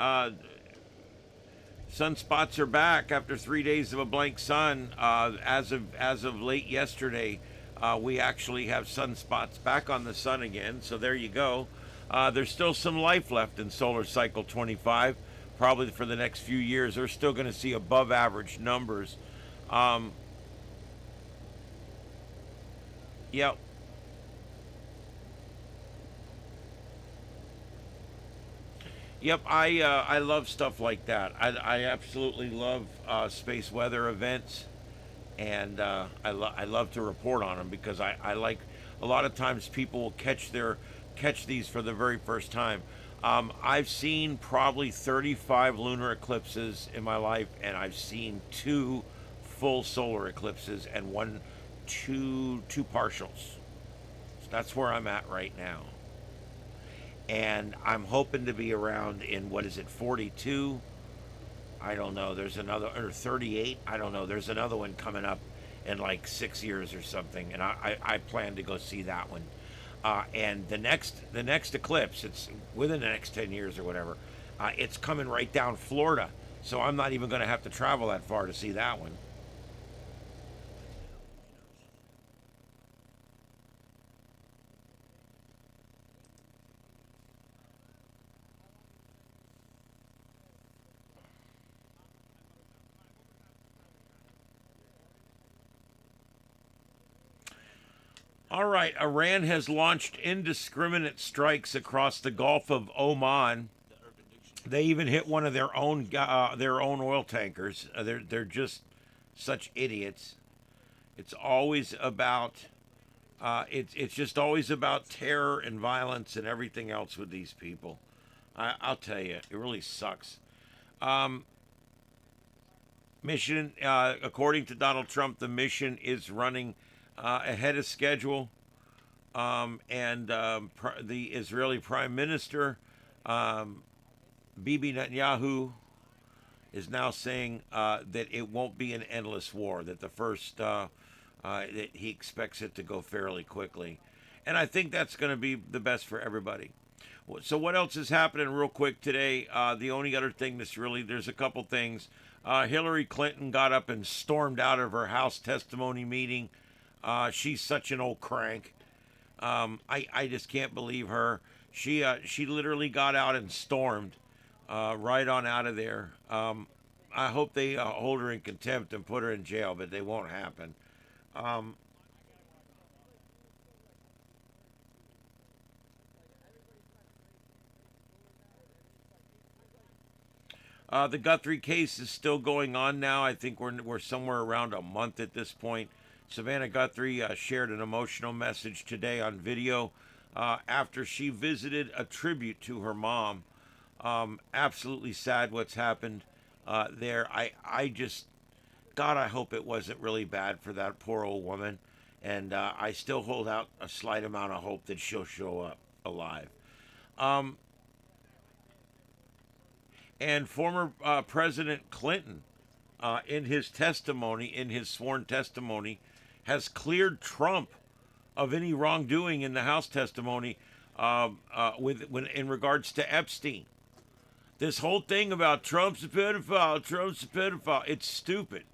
sunspots are back after 3 days of a blank sun. As of late yesterday, we actually have sunspots back on the sun again. So there you go. There's still some life left in solar cycle 25. Probably for the next few years, we're still going to see above average numbers. Yep. Yep, I love stuff like that. I absolutely love space weather events, and I love to report on them because I like a lot of times people will catch these for the very first time. I've seen probably 35 lunar eclipses in my life, and I've seen 2 full solar eclipses and two partials. So that's where I'm at right now. And I'm hoping to be around in, 42? I don't know. There's another, or 38? I don't know. There's another one coming up in like 6 years or something, and I plan to go see that one. And the next eclipse, it's within the next 10 years or whatever. It's coming right down Florida, so I'm not even going to have to travel that far to see that one. All right, Iran has launched indiscriminate strikes across the Gulf of Oman. They even hit one of their own oil tankers. They're just such idiots. It's always about it's just always about terror and violence and everything else with these people. I'll tell you, it really sucks. Mission, according to Donald Trump, the mission is running ahead of schedule. The Israeli Prime Minister, Bibi Netanyahu, is now saying that it won't be an endless war, that that he expects it to go fairly quickly. And I think that's going to be the best for everybody. So what else is happening real quick today? The only other thing there's a couple things. Hillary Clinton got up and stormed out of her House testimony meeting. She's such an old crank. I just can't believe her. She literally got out and stormed right on out of there. I hope they hold her in contempt and put her in jail, but they won't happen. The Guthrie case is still going on now. I think we're somewhere around a month at this point. Savannah Guthrie shared an emotional message today on video after she visited a tribute to her mom. Absolutely sad what's happened there. I just, God, I hope it wasn't really bad for that poor old woman. And I still hold out a slight amount of hope that she'll show up alive. And former President Clinton, in his sworn testimony, has cleared Trump of any wrongdoing in the House testimony in regards to Epstein. This whole thing about Trump's a pedophile, it's stupid.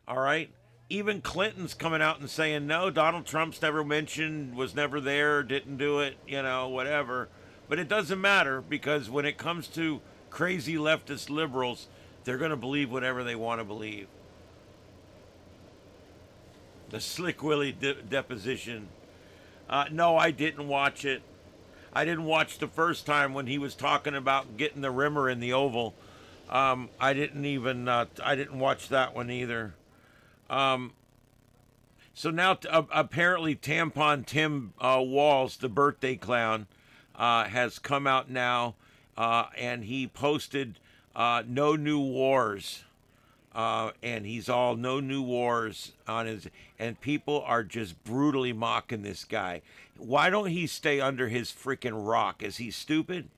All right? Even Clinton's coming out and saying, no, Donald Trump's never mentioned, was never there, didn't do it, whatever. But it doesn't matter, because when it comes to crazy leftist liberals, they're going to believe whatever they want to believe. The Slick Willie deposition. No, I didn't watch it. I didn't watch the first time when he was talking about getting the rimmer in the Oval. I didn't watch that one either. So now apparently Tampon Tim Walls, the birthday clown, has come out now, and he posted no new wars. And he's all no new wars on his, and people are just brutally mocking this guy. Why don't he stay under his freaking rock? Is he stupid?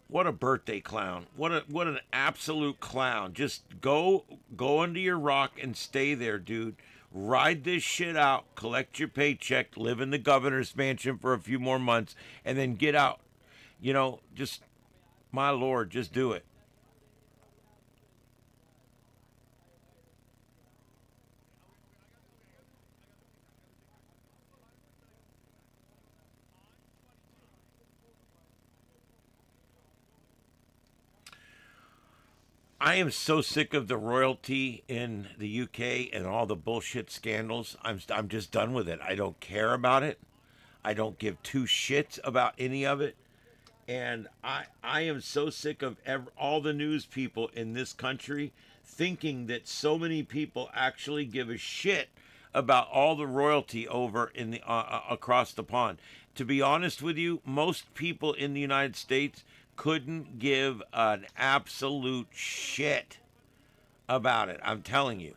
What a birthday clown. What an absolute clown. Just go under your rock and stay there, dude. Ride this shit out, collect your paycheck, live in the governor's mansion for a few more months, and then get out. Just, my Lord, just do it. I am so sick of the royalty in the UK and all the bullshit scandals. I'm just done with it. I don't care about it. I don't give two shits about any of it. And I am so sick of all the news people in this country thinking that so many people actually give a shit about all the royalty over in the across the pond. To be honest with you, most people in the United States couldn't give an absolute shit about it. I'm telling you.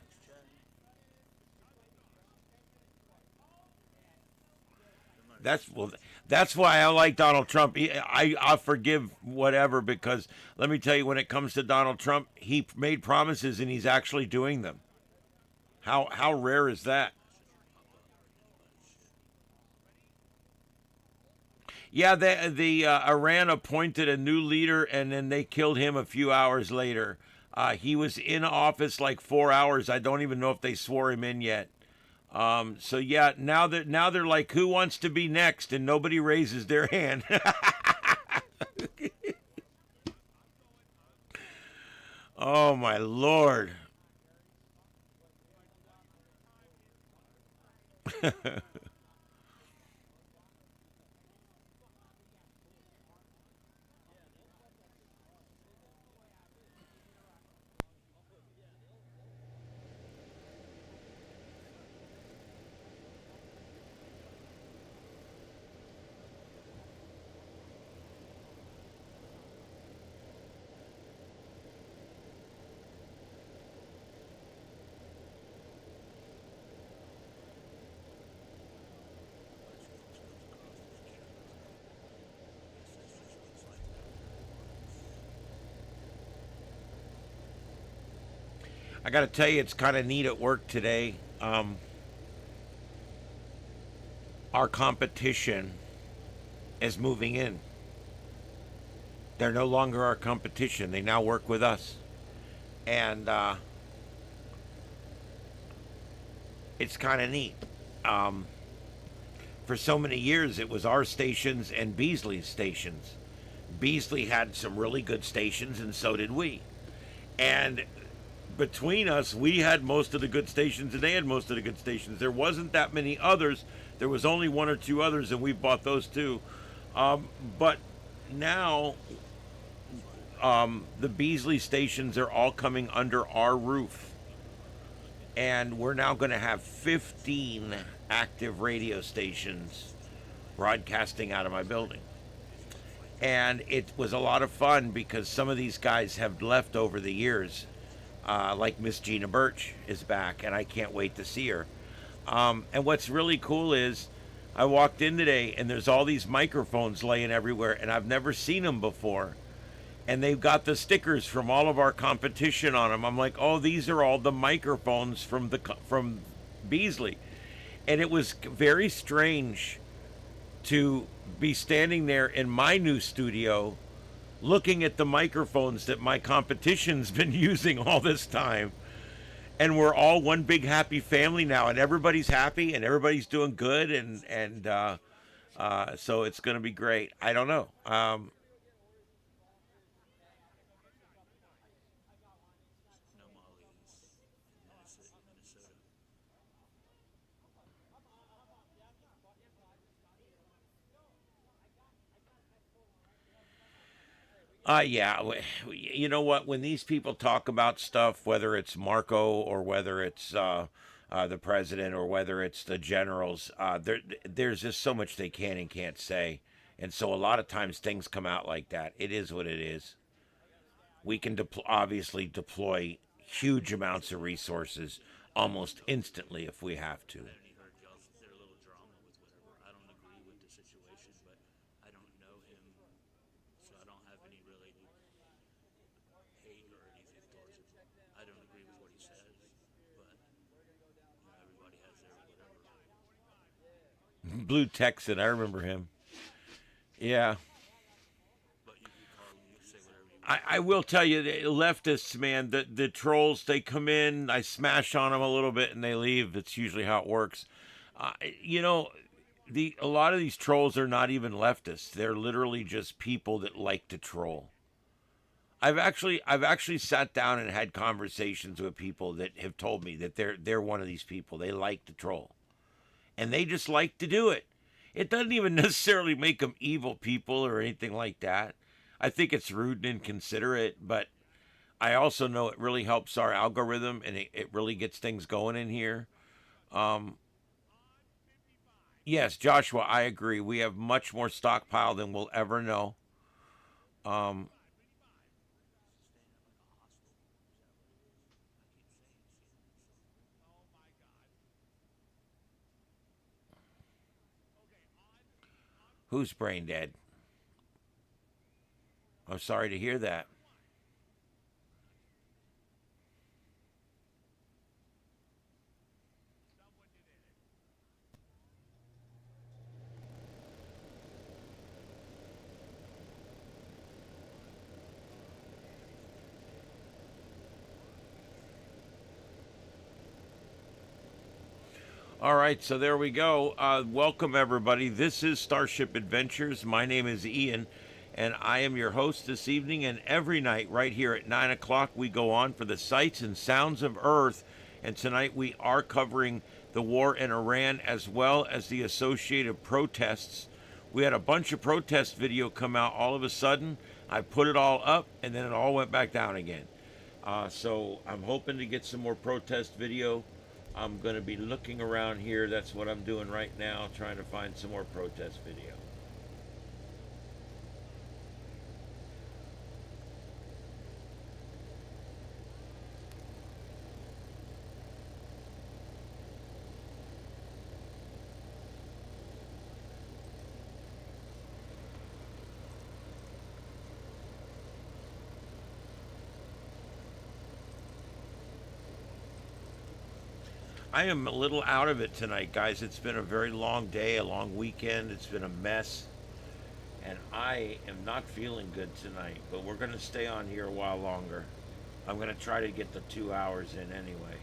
That's why I like Donald Trump. I forgive whatever, because let me tell you, when it comes to Donald Trump, he made promises and he's actually doing them. How rare is that? Yeah, the Iran appointed a new leader, and then they killed him a few hours later. He was in office like 4 hours. I don't even know if they swore him in yet. So yeah, now they're like, who wants to be next? And nobody raises their hand. Oh my Lord. I got to tell you, it's kind of neat at work today. Our competition is moving in. They're no longer our competition. They now work with us. And it's kind of neat. For so many years, it was our stations and Beasley's stations. Beasley had some really good stations, and so did we. And between us, we had most of the good stations, and they had most of the good stations. There wasn't that many others. There was only one or two others, and we bought those too. But now, the Beasley stations are all coming under our roof. And we're now going to have 15 active radio stations broadcasting out of my building. And it was a lot of fun because some of these guys have left over the years. Like Miss Gina Birch is back, and I can't wait to see her. And what's really cool is I walked in today, and there's all these microphones laying everywhere, and I've never seen them before. And they've got the stickers from all of our competition on them. I'm like, oh, these are all the microphones from Beasley. And it was very strange to be standing there in my new studio looking at the microphones that my competition's been using all this time. And we're all one big happy family now, and everybody's happy and everybody's doing good, and so it's going to be great. I don't know. Yeah, you know what? When these people talk about stuff, whether it's Marco or whether it's the president or whether it's the generals, there's just so much they can and can't say. And so a lot of times things come out like that. It is what it is. We can obviously deploy huge amounts of resources almost instantly if we have to. Blue Texan, I remember him. Yeah. I will tell you, the leftists, man, the trolls, they come in, I smash on them a little bit, and they leave. That's usually how it works. You know, a lot of these trolls are not even leftists. They're literally just people that like to troll. I've actually sat down and had conversations with people that have told me that they're one of these people. They like to troll, and they just like to do it. It doesn't even necessarily make them evil people or anything like that. I think it's rude and inconsiderate, but I also know it really helps our algorithm, and it really gets things going in here. Yes, Joshua, I agree. We have much more stockpile than we'll ever know. Who's brain dead? I'm sorry to hear that. All right, so there we go. Welcome, everybody. This is Starship Adventures. My name is Ian, and I am your host this evening. And every night, right here at 9 o'clock, we go on for the sights and sounds of Earth. And tonight we are covering the war in Iran as well as the associated protests. We had a bunch of protest video come out all of a sudden. I put it all up and then it all went back down again. So I'm hoping to get some more protest video. I'm going to be looking around here. That's what I'm doing right now, trying to find some more protest video. I am a little out of it tonight, guys. It's been a very long day, a long weekend. It's been a mess. And I am not feeling good tonight, but we're going to stay on here a while longer. I'm going to try to get the 2 hours in anyway.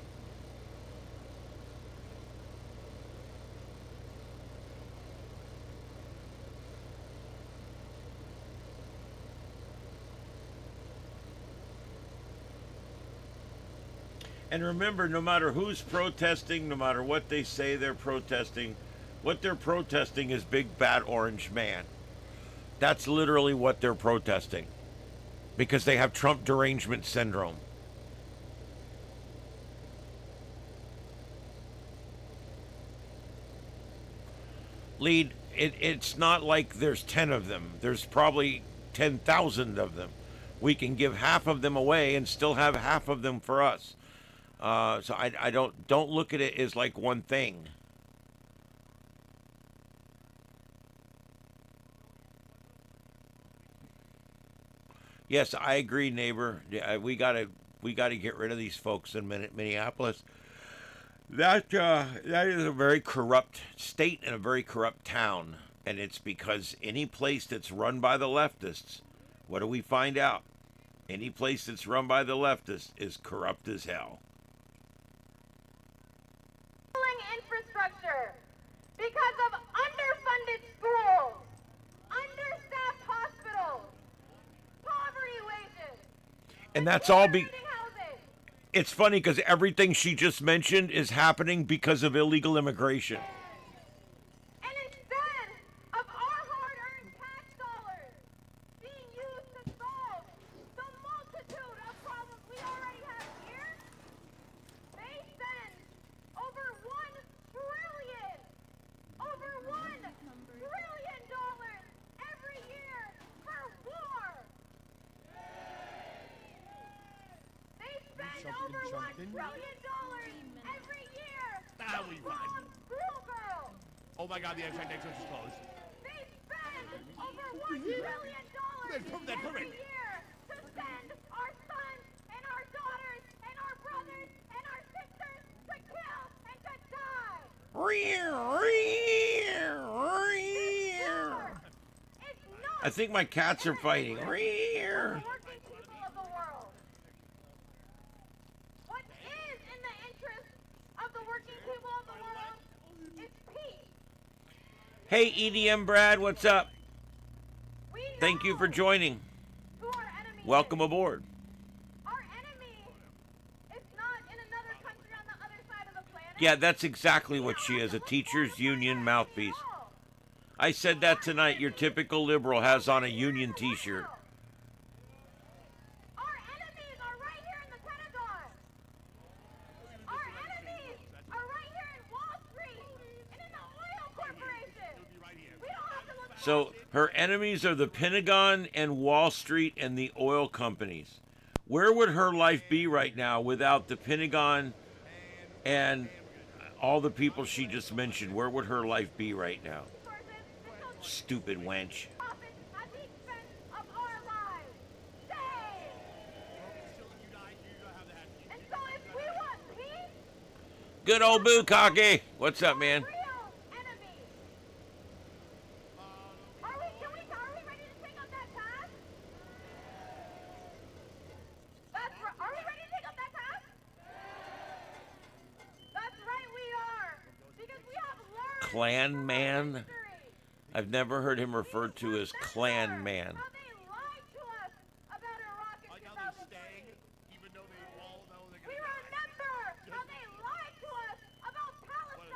And remember, no matter who's protesting, no matter what they say they're protesting, what they're protesting is Big Bad Orange Man. That's literally what they're protesting. Because they have Trump derangement syndrome. Lead, it's not like there's 10 of them. There's probably 10,000 of them. We can give half of them away and still have half of them for us. So I don't look at it as like one thing. Yes, I agree, neighbor. We gotta get rid of these folks in Minneapolis. That is a very corrupt state and a very corrupt town, and it's because any place that's run by the leftists, what do we find out? Any place that's run by the leftists is corrupt as hell. Infrastructure because of underfunded schools, understaffed hospitals, poverty wages, and that's all it's funny because everything she just mentioned is happening because of illegal immigration. And instead of our hard-earned tax dollars being used to solve the multitude of problems we already have here, they spend over $1 trillion every year for war. They spend over $1 trillion every year to rob schoolgirls. Oh my God, the exit is closed. They spend over $1 trillion every year to send our sons and our daughters and our brothers and our sisters to kill and to die. I think my cats are fighting. The working people of the world. What is in the interest of the working people of the world is peace. Hey, EDM Brad, what's up? Thank you for joining. Who our enemy Welcome is. aboard. Our enemy is not in another country on the other side of the planet. Yeah, that's exactly what she is, a teachers union mouthpiece. I said that tonight. Your typical liberal has on a union t-shirt. Our enemies are right here in the Pentagon. Our enemies are right here in Wall Street and in the oil corporation. We don't have to look at So her enemies are the Pentagon and Wall Street and the oil companies. Where would her life be right now without the Pentagon and all the people she just mentioned? Where would her life be right now? Stupid wench. profits at the expense of our lives. Stay. And so if we want peace, Good old Bukkake. What's up, man? real enemy. Are we ready to take up that task? Are we ready to take up that task? That's right, we are. Because we have learned Clan man? history. I've never heard him referred to as Clan man. How they lied to us about Iraq in 2003. even though they all know they're We remember how they lied to us about Palestine.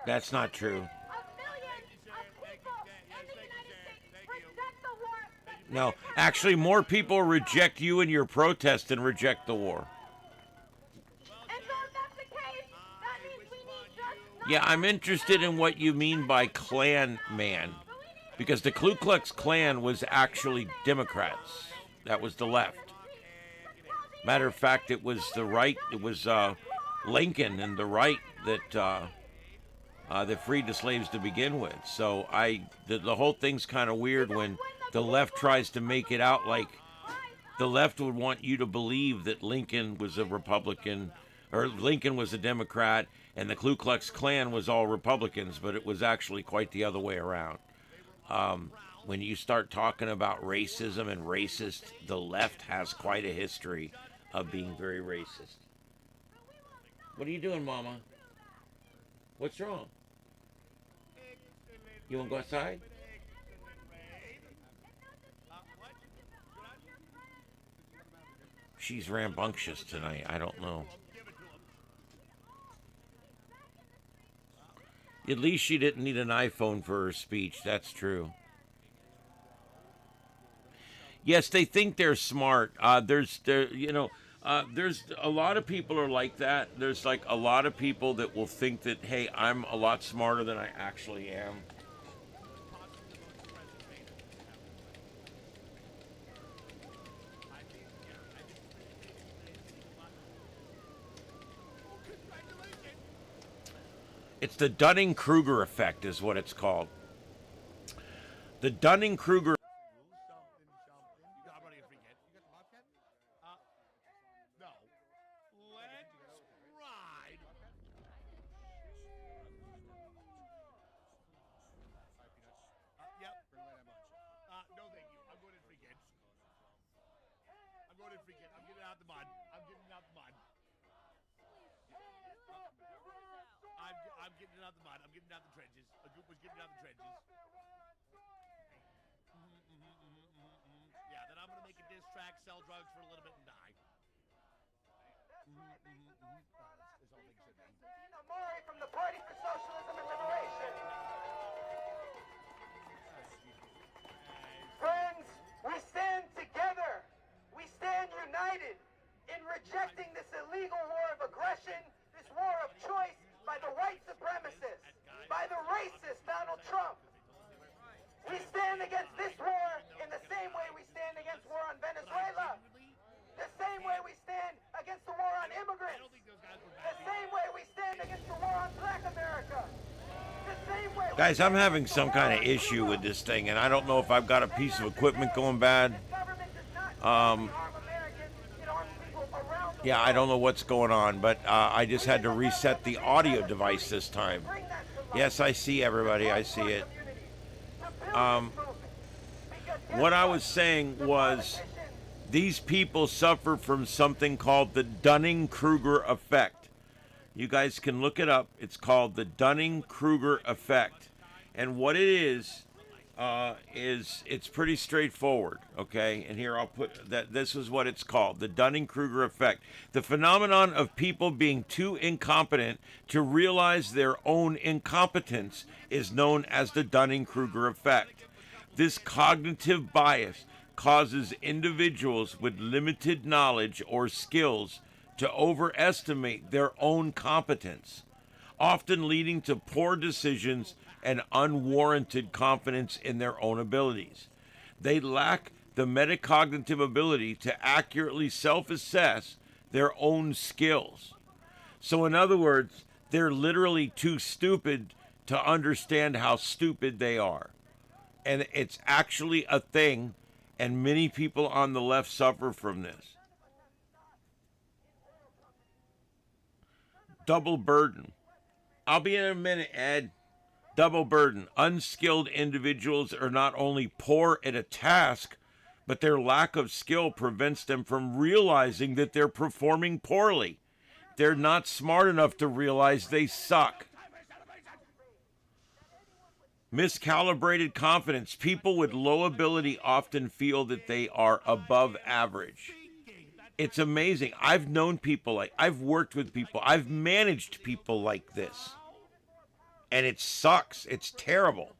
That's not true. Of millions of people in the United States reject the war. No, actually, more people reject you and your protest than reject the war. And so if that's the case, that means we need just Yeah, I'm interested in what you mean by Klan man, because the Ku Klux Klan was actually Democrats. That was the left. Matter of fact, it was the right. It was Lincoln and the right that freed the slaves to begin with. So the whole thing's kind of weird when the left tries to make it out like the left would want you to believe that Lincoln was a Republican or Lincoln was a Democrat and the Ku Klux Klan was all Republicans, but it was actually quite the other way around. When you start talking about racism and racist, the left has quite a history of being very racist. What are you doing, Mama? What's wrong? You want to go outside? She's rambunctious tonight. I don't know. At least she didn't need an iPhone for her speech. That's true. Yes, they think they're smart. There's a lot of people are like that. There's like a lot of people that will think that, hey, I'm a lot smarter than I actually am. It's the Dunning-Kruger effect is what it's called. The Dunning-Kruger. I'm getting out the mud. I'm getting out the trenches. A group was getting out the trenches. Yeah, then I'm going to make a diss track, sell drugs for a little bit, and die. As all things should be. Maury from the Party for Socialism and Liberation. Friends, we stand together. We stand united in rejecting this illegal war of aggression, this war of choice by the white supremacists, by the racist Donald Trump. We stand against this war in the same way we stand against war on Venezuela, the same way we stand against the war on immigrants, the same way we stand against the war on Black America, the same way. Guys, I'm having some kind of issue with this thing, and I don't know if I've got a piece of equipment going bad. Yeah, I don't know what's going on, but I just had to reset the audio device this time. Yes, I see everybody. I see it. What I was saying was these people suffer from something called the Dunning-Kruger effect. You guys can look it up. It's called the Dunning-Kruger effect. And what it is it's pretty straightforward, okay? And here I'll put that this is what it's called, the Dunning-Kruger effect. The phenomenon of people being too incompetent to realize their own incompetence is known as the Dunning-Kruger effect. This cognitive bias causes individuals with limited knowledge or skills to overestimate their own competence, often leading to poor decisions and unwarranted confidence in their own abilities. They lack the metacognitive ability to accurately self-assess their own skills. So in other words, they're literally too stupid to understand how stupid they are. And it's actually a thing, and many people on the left suffer from this. Double burden. I'll be in a minute, Ed. Double burden. Unskilled individuals are not only poor at a task, but their lack of skill prevents them from realizing that they're performing poorly. They're not smart enough to realize they suck. Miscalibrated confidence. People with low ability often feel that they are above average. It's amazing. I've known people I've worked with people, I've managed people like this. And it sucks. It's terrible.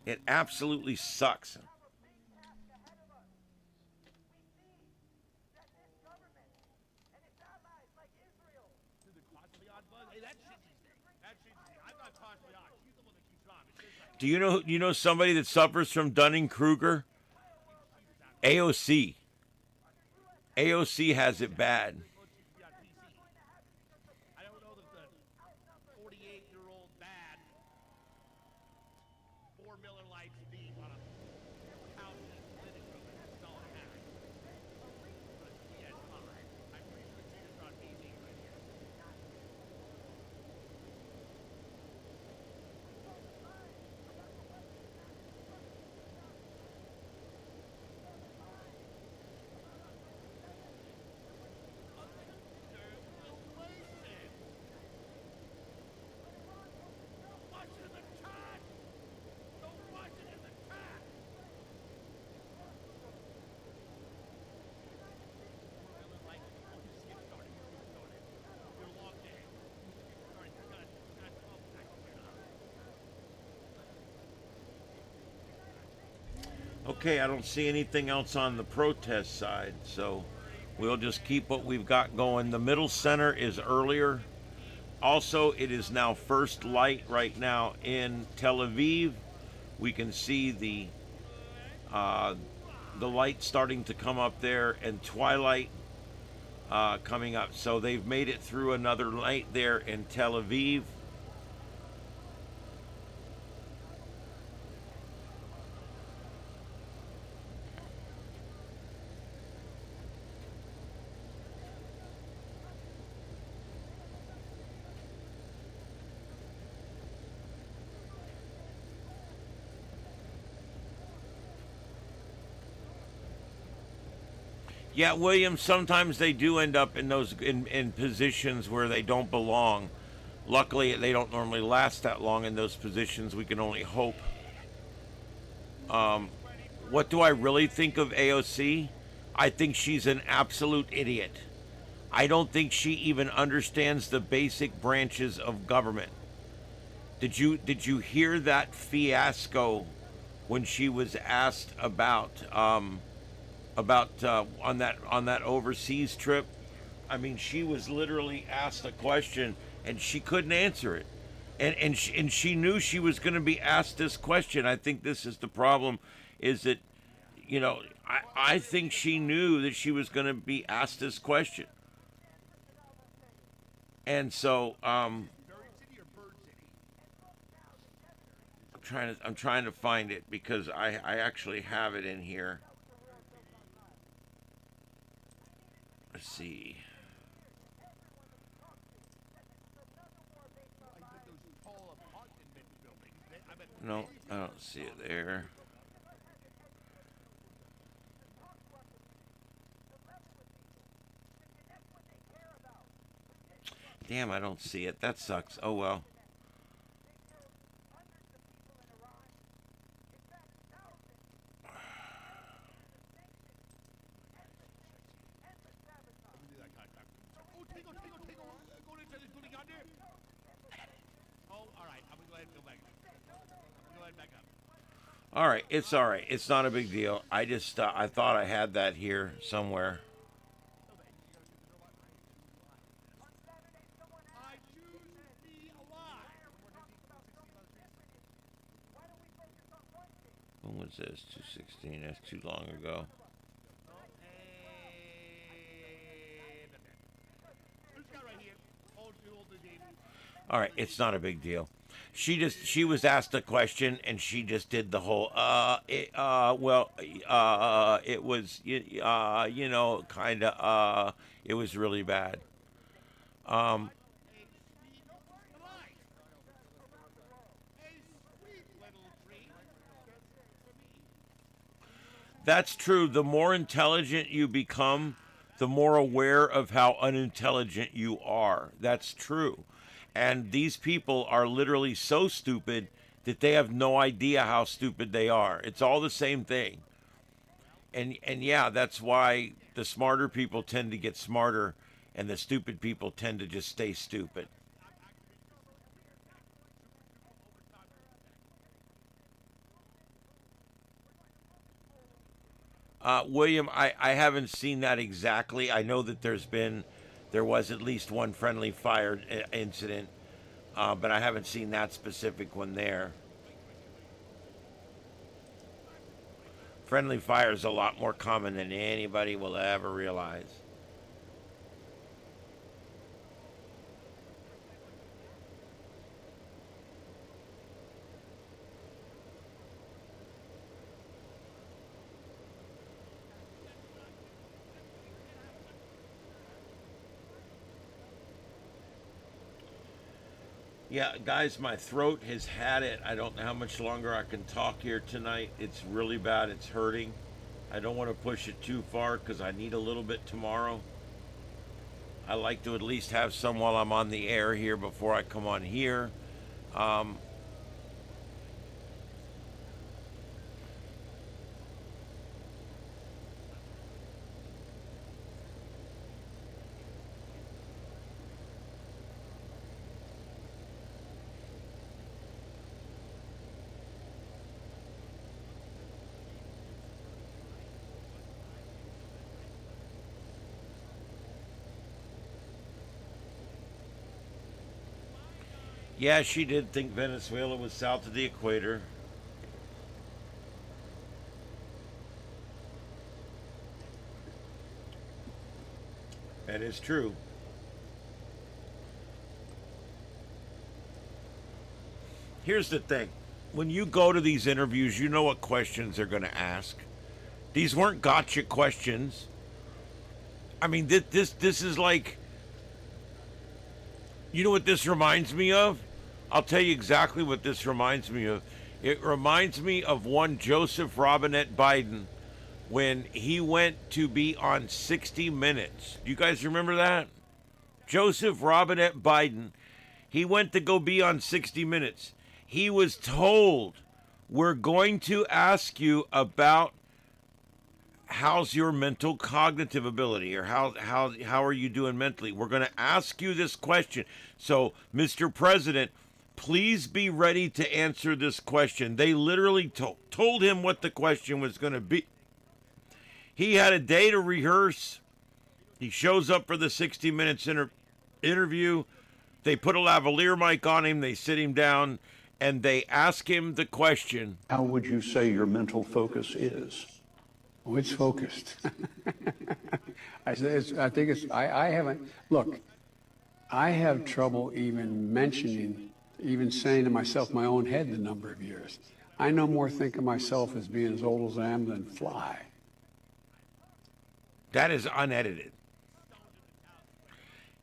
It absolutely sucks. Do you know somebody that suffers from Dunning-Kruger? AOC. AOC has it bad. I don't know that the 48-year-old bad 4 Miller Lights beef on a couch in his living room is all I have. But yeah, it's fine. I'm pretty sure she is on TV right here. Okay, I don't see anything else on the protest side, so we'll just keep what we've got going. The middle center is earlier. Also, it is now first light right now in Tel Aviv. We can see the light starting to come up there, and twilight coming up. So they've made it through another light there in Tel Aviv. Yeah, William, sometimes they do end up in those in positions where they don't belong. Luckily, they don't normally last that long in those positions. We can only hope. What do I really think of AOC? I think she's an absolute idiot. I don't think she even understands the basic branches of government. Did you hear that fiasco when she was asked about on that overseas trip? I mean, she was literally asked a question and she couldn't answer it, and she knew she was going to be asked this question. I think this is the problem, is that, you know, I think she knew that she was going to be asked this question, and so I'm trying to find it because I actually have it in here. Let's see. No, I don't see it there. Damn, I don't see it. That sucks. Oh well. All right, it's all right. It's not a big deal. I just I thought I had that here somewhere. When was this? 216. That's too long ago. All right, it's not a big deal. She was asked a question and she just did the whole it was you know, kind of it was really bad. That's true. The more intelligent you become, the more aware of how unintelligent you are. That's true. And these people are literally so stupid that they have no idea how stupid they are. It's all the same thing. And yeah, that's why the smarter people tend to get smarter and the stupid people tend to just stay stupid. William, I haven't seen that exactly. I know that there was at least one friendly fire incident, but I haven't seen that specific one there. Friendly fire is a lot more common than anybody will ever realize. Yeah, guys, my throat has had it. I don't know how much longer I can talk here tonight. It's really bad. It's hurting. I don't want to push it too far because I need a little bit tomorrow. I like to at least have some while I'm on the air here before I come on here. Yeah, she did think Venezuela was south of the equator. That is true. Here's the thing. When you go to these interviews, you know what questions they're going to ask. These weren't gotcha questions. I mean, this is like, you know what this reminds me of? I'll tell you exactly what this reminds me of. It reminds me of one Joseph Robinette Biden when he went to be on 60 Minutes. Do you guys remember that? Joseph Robinette Biden, he went to go be on 60 Minutes. He was told, we're going to ask you about how's your mental cognitive ability, or how are you doing mentally? We're going to ask you this question. So, Mr. President, please be ready to answer this question. They literally told him what the question was going to be. He had a day to rehearse. He shows up for the 60 Minutes interview. They put a lavalier mic on him. They sit him down, and they ask him the question. How would you say your mental focus is? Oh, it's focused. I haven't, look, I have trouble even mentioning, even saying to myself, my own head, the number of years. I no more think of myself as being as old as I am than fly. That is unedited.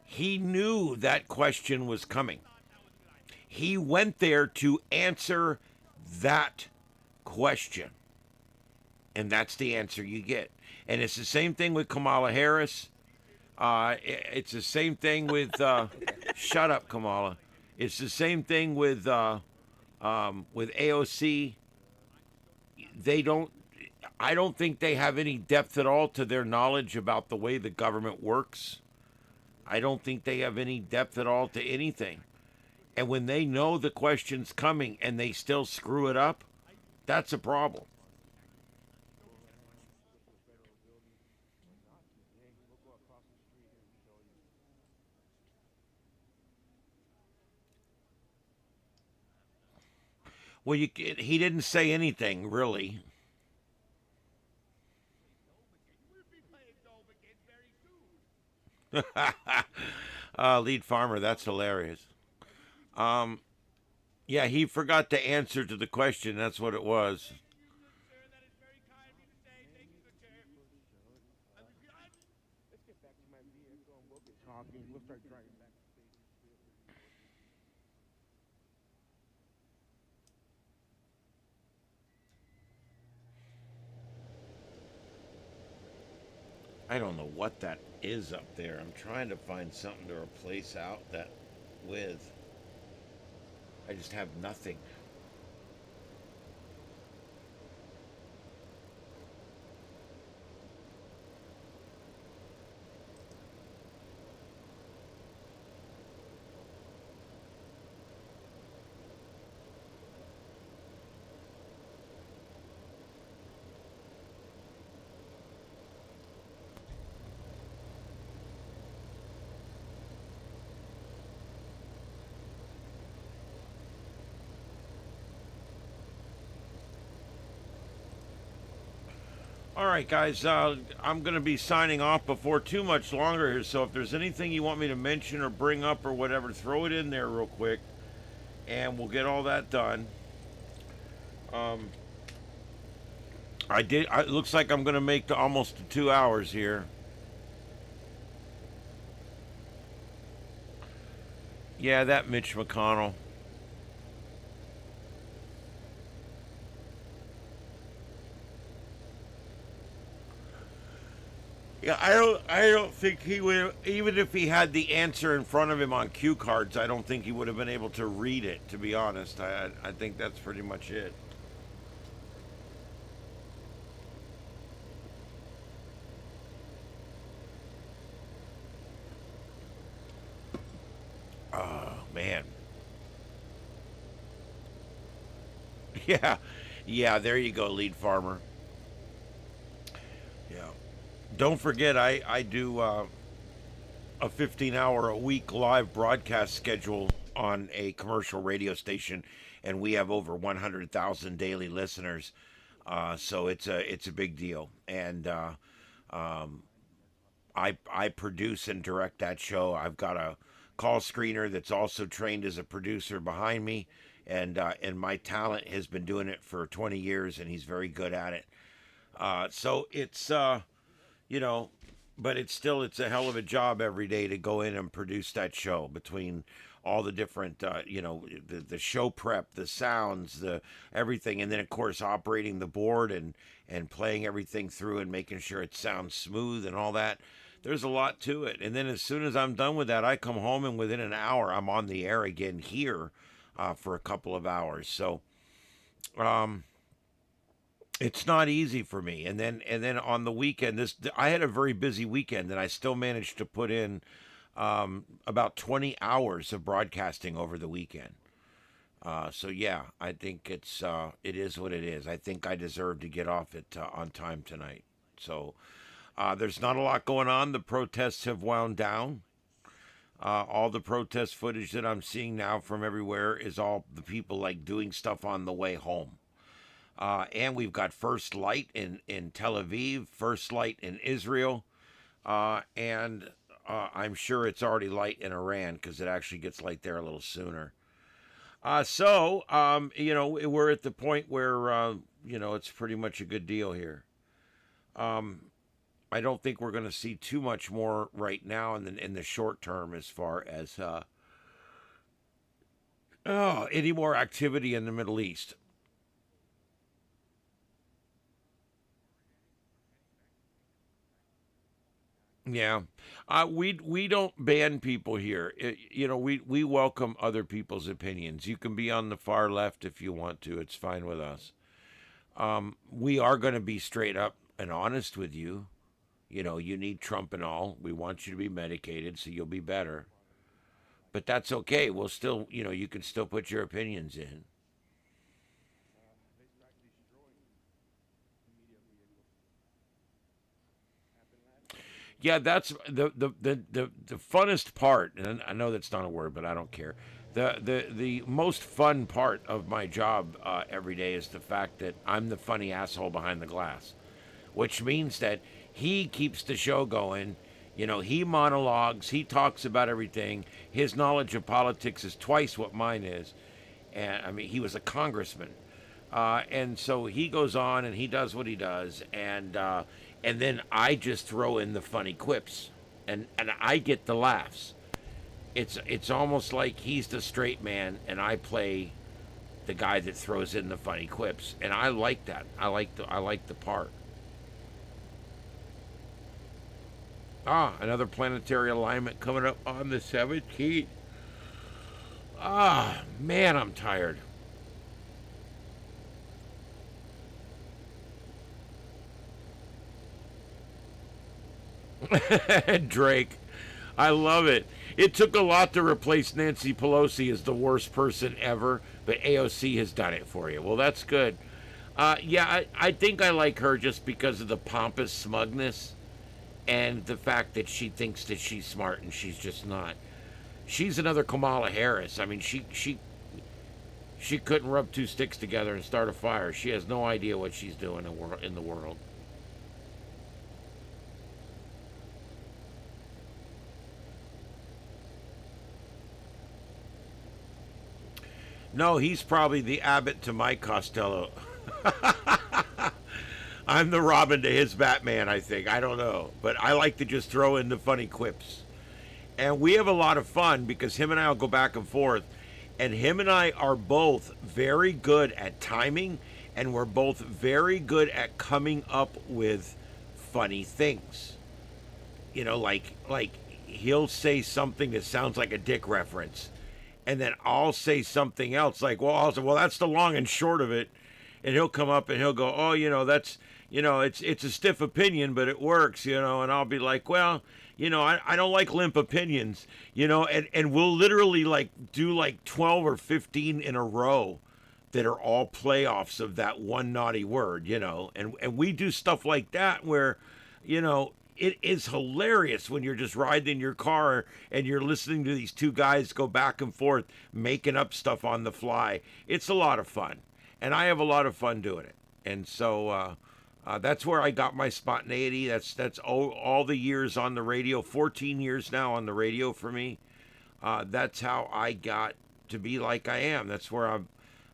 He knew that question was coming. He went there to answer that question. And that's the answer you get. And it's the same thing with Kamala Harris. It's the same thing with... shut up, Kamala. It's the same thing with AOC. I don't think they have any depth at all to their knowledge about the way the government works. I don't think they have any depth at all to anything. And when they know the question's coming and they still screw it up, that's a problem. Well, he didn't say anything, really. Lead farmer, that's hilarious. Yeah, he forgot to answer to the question. That's what it was. I don't know what that is up there. I'm trying to find something to replace out that with. I just have nothing. All right, guys, I'm going to be signing off before too much longer here. So if there's anything you want me to mention or bring up or whatever, throw it in there real quick, and we'll get all that done. It looks like I'm going to make almost 2 hours here. Yeah, that Mitch McConnell. Yeah, I don't think he would, even if he had the answer in front of him on cue cards, I don't think he would have been able to read it, to be honest. I think that's pretty much it. Oh, man. Yeah. Yeah, there you go, lead farmer. Yeah. Don't forget, I do a 15-hour a week live broadcast schedule on a commercial radio station, and we have over 100,000 daily listeners. So it's a big deal, and I produce and direct that show. I've got a call screener that's also trained as a producer behind me, and my talent has been doing it for 20 years, and he's very good at it. So it's you know, but it's a hell of a job every day to go in and produce that show, between all the different the show prep, the sounds, the everything, and then of course operating the board and playing everything through and making sure it sounds smooth and all that. There's a lot to it. And then as soon as I'm done with that, I come home, and within an hour I'm on the air again here for a couple of hours. So it's not easy for me. And then on the weekend, I had a very busy weekend, and I still managed to put in about 20 hours of broadcasting over the weekend. So yeah, I think it is what it is. I think I deserve to get off it on time tonight. So there's not a lot going on. The protests have wound down. All the protest footage that I'm seeing now from everywhere is all the people like doing stuff on the way home. And we've got first light in Tel Aviv, first light in Israel, and I'm sure it's already light in Iran, because it actually gets light there a little sooner. So we're at the point where, it's pretty much a good deal here. I don't think we're going to see too much more right now in the short term, as far as any more activity in the Middle East. Yeah, we don't ban people here. We welcome other people's opinions. You can be on the far left if you want to. It's fine with us. We are going to be straight up and honest with you. You need Trump and all. We want you to be medicated so you'll be better. But that's okay. We'll still, you can still put your opinions in. Yeah, that's the funnest part, and I know that's not a word, but I don't care. The most fun part of my job every day is the fact that I'm the funny asshole behind the glass, which means that he keeps the show going. He monologues, he talks about everything. His knowledge of politics is twice what mine is, and I mean, he was a congressman, and so he goes on and he does what he does, and then I just throw in the funny quips, and I get the laughs. It's almost like he's the straight man, and I play the guy that throws in the funny quips, and I like that. I like the part. Another planetary alignment coming up on the 17th. Man, I'm tired. Drake. I love it. It took a lot to replace Nancy Pelosi as the worst person ever, but AOC has done it for you. Well, that's good. I think I like her just because of the pompous smugness and the fact that she thinks that she's smart and she's just not. She's another Kamala Harris. I mean, she couldn't rub two sticks together and start a fire. She has no idea what she's doing in the world. No, he's probably the Abbott to my Costello. I'm the Robin to his Batman, I think. I don't know. But I like to just throw in the funny quips. And we have a lot of fun because him and I will go back and forth. And him and I are both very good at timing, and we're both very good at coming up with funny things. You know, like he'll say something that sounds like a dick reference, and then I'll say something else like, well, I'll say, well, that's the long and short of it. And he'll come up and he'll go, oh, you know, that's, you know, it's a stiff opinion, but it works, you know. And I'll be like, well, you know, I don't like limp opinions, you know, and we'll literally like do like 12 or 15 in a row that are all playoffs of that one naughty word, you know. And we do stuff like that where, you know, it is hilarious when you're just riding in your car and you're listening to these two guys go back and forth making up stuff on the fly. It's a lot of fun. And I have a lot of fun doing it. And so that's where I got my spontaneity. That's all the years on the radio, 14 years now on the radio for me. That's how I got to be like I am. That's where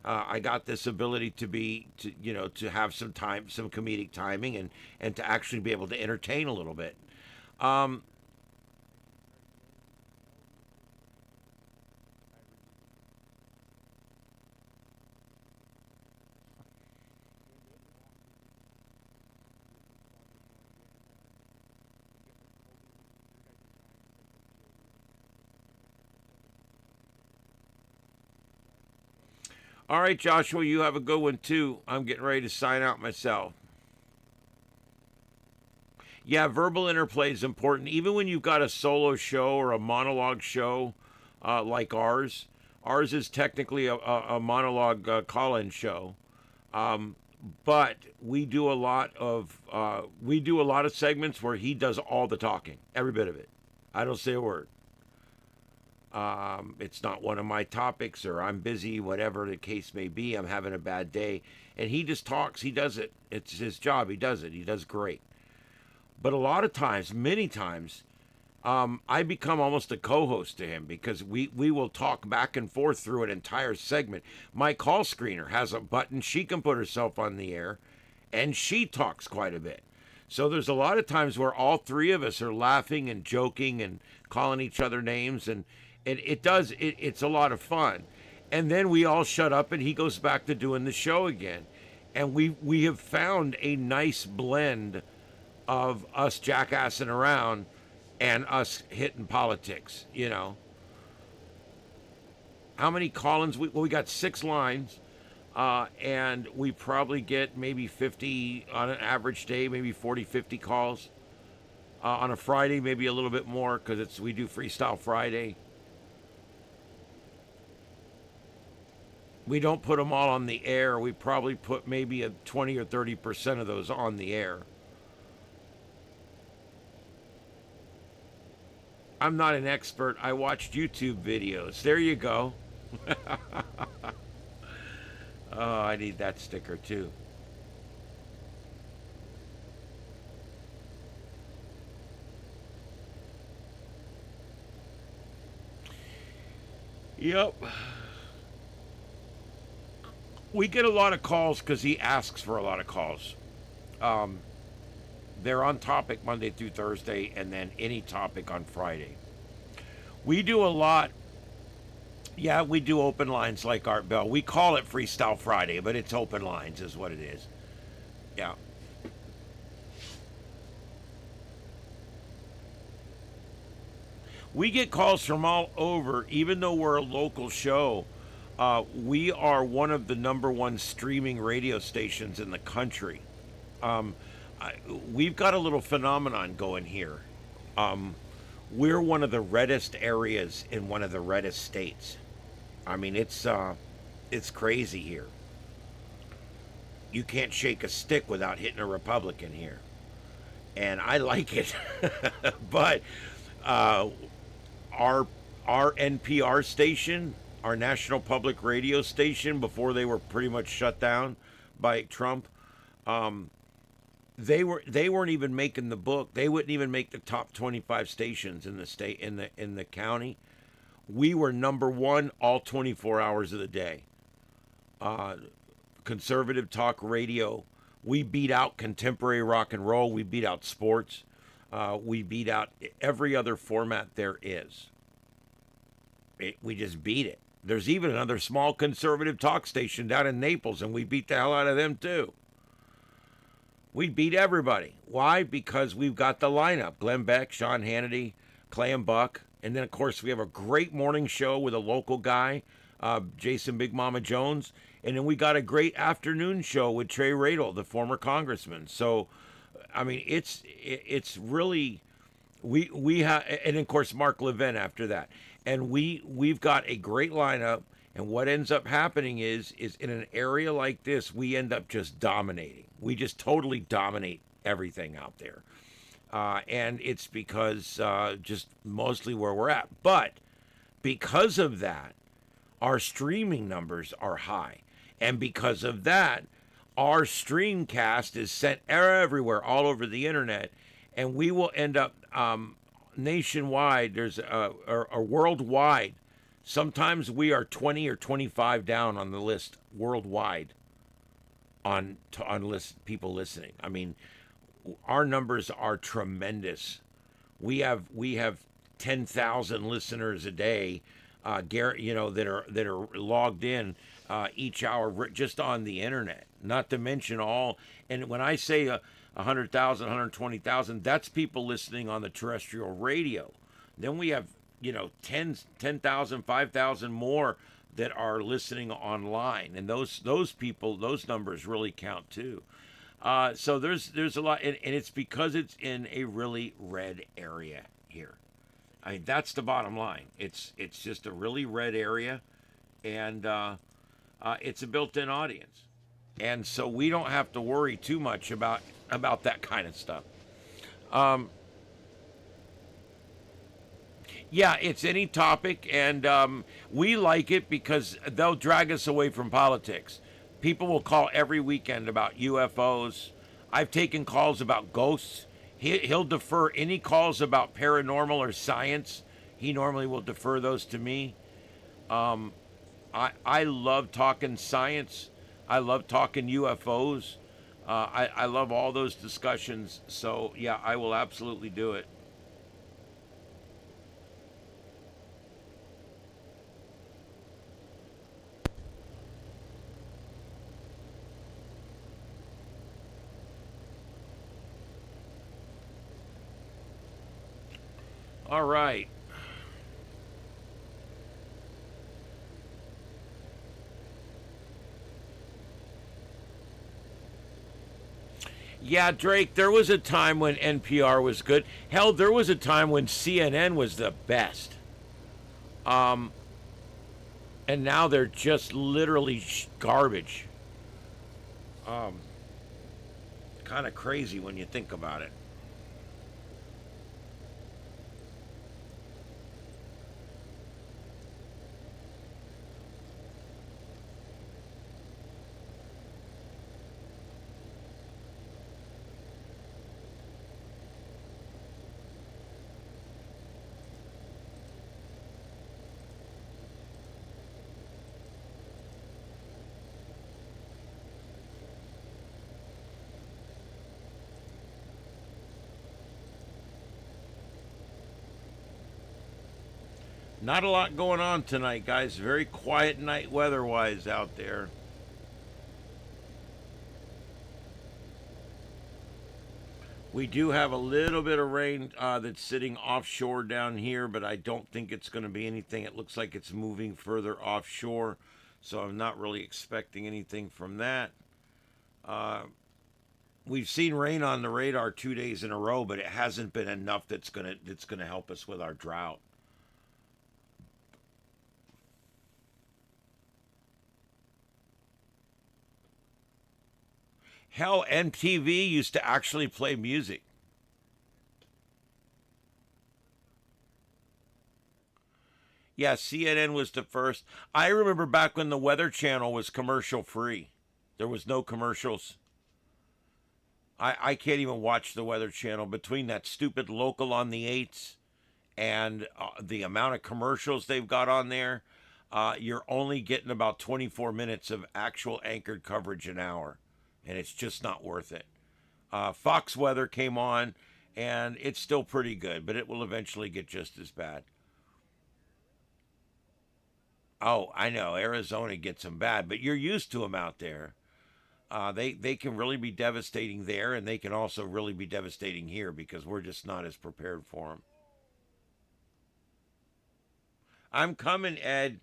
I got this ability to have some time, some comedic timing, and to actually be able to entertain a little bit. All right, Joshua, you have a good one too. I'm getting ready to sign out myself. Yeah, verbal interplay is important. Even when you've got a solo show or a monologue show like ours. Ours is technically a monologue call-in show. But we do a lot of segments where he does all the talking, every bit of it. I don't say a word. It's not one of my topics, or I'm busy, whatever the case may be. I'm having a bad day. And he just talks. He does it. It's his job. He does it. He does great. But a lot of times, many times, I become almost a co-host to him because we will talk back and forth through an entire segment. My call screener has a button. She can put herself on the air, and she talks quite a bit. So there's a lot of times where all three of us are laughing and joking and calling each other names, and it's a lot of fun. And then we all shut up and he goes back to doing the show again. And we have found a nice blend of us jackassing around and us hitting politics, you know. How many call-ins? We got 6 lines, and we probably get maybe 50 on an average day, maybe 40, 50 calls. On a Friday, maybe a little bit more because we do Freestyle Friday. We don't put them all on the air. We probably put maybe 20 or 30% of those on the air. I'm not an expert. I watched YouTube videos. There you go. Oh, I need that sticker too. Yep. We get a lot of calls because he asks for a lot of calls. They're on topic Monday through Thursday, and then any topic on Friday. We do a lot. Yeah, we do open lines like Art Bell. We call it Freestyle Friday, but it's open lines is what it is. Yeah. We get calls from all over, even though we're a local show. We are one of the #1 streaming radio stations in the country. We've got a little phenomenon going here. We're one of the reddest areas in one of the reddest states. I mean, it's crazy here. You can't shake a stick without hitting a Republican here. And I like it. But our NPR station, our National Public Radio station, before they were pretty much shut down by Trump, they weren't even making the book. They wouldn't even make the top 25 stations in the state, in the county. We were #1 all 24 hours of the day. conservative talk radio. We beat out contemporary rock and roll. We beat out sports. We beat out every other format there is. We just beat it. There's even another small conservative talk station down in Naples, and we beat the hell out of them too. We beat everybody. Why? Because we've got the lineup. Glenn Beck, Sean Hannity, Clay and Buck. And then, of course, we have a great morning show with a local guy, Jason Big Mama Jones. And then we got a great afternoon show with Trey Radel, the former congressman. So, I mean, it's really, we have, and of course, Mark Levin after that. And we've got a great lineup. And what ends up happening is in an area like this, we end up just dominating. We just totally dominate everything out there. And it's because just mostly where we're at. But because of that, our streaming numbers are high. And because of that, our streamcast is sent everywhere, all over the internet. And we will end up nationwide, there's a worldwide. Sometimes we are 20 or 25 down on the list worldwide on people listening. I mean, our numbers are tremendous. We have 10,000 listeners a day, that are logged in each hour just on the internet. Not to mention all, and when I say 100,000, 120,000, that's people listening on the terrestrial radio. Then we have 10,000, 5,000 more that are listening online, and those people, those numbers really count too. So there's a lot, and it's because it's in a really red area here. I mean, that's the bottom line. It's just a really red area, and it's a built-in audience, and so we don't have to worry too much about that kind of stuff. Yeah, it's any topic, and we like it because they'll drag us away from politics. People will call every weekend about UFOs. I've taken calls about ghosts. He'll defer any calls about paranormal or science. He normally will defer those to me. I love talking science. I love talking UFOs. I love all those discussions. So, yeah, I will absolutely do it. All right. Yeah, Drake, there was a time when NPR was good. Hell, there was a time when CNN was the best. And now they're just literally garbage. Kind of crazy when you think about it. Not a lot going on tonight, guys. Very quiet night weather-wise out there. We do have a little bit of rain that's sitting offshore down here, but I don't think it's going to be anything. It looks like it's moving further offshore, so I'm not really expecting anything from that. We've seen rain on the radar 2 days in a row, but it hasn't been enough that's gonna help us with our drought. Hell, MTV used to actually play music. Yeah, CNN was the first. I remember back when the Weather Channel was commercial free. There was no commercials. I can't even watch the Weather Channel between that stupid local on the 8s and the amount of commercials they've got on there. you're only getting about 24 minutes of actual anchored coverage an hour, and it's just not worth it. Fox weather came on, and it's still pretty good, but it will eventually get just as bad. Oh, I know, Arizona gets them bad, but you're used to them out there. They can really be devastating there, and they can also really be devastating here because we're just not as prepared for them. I'm coming, Ed.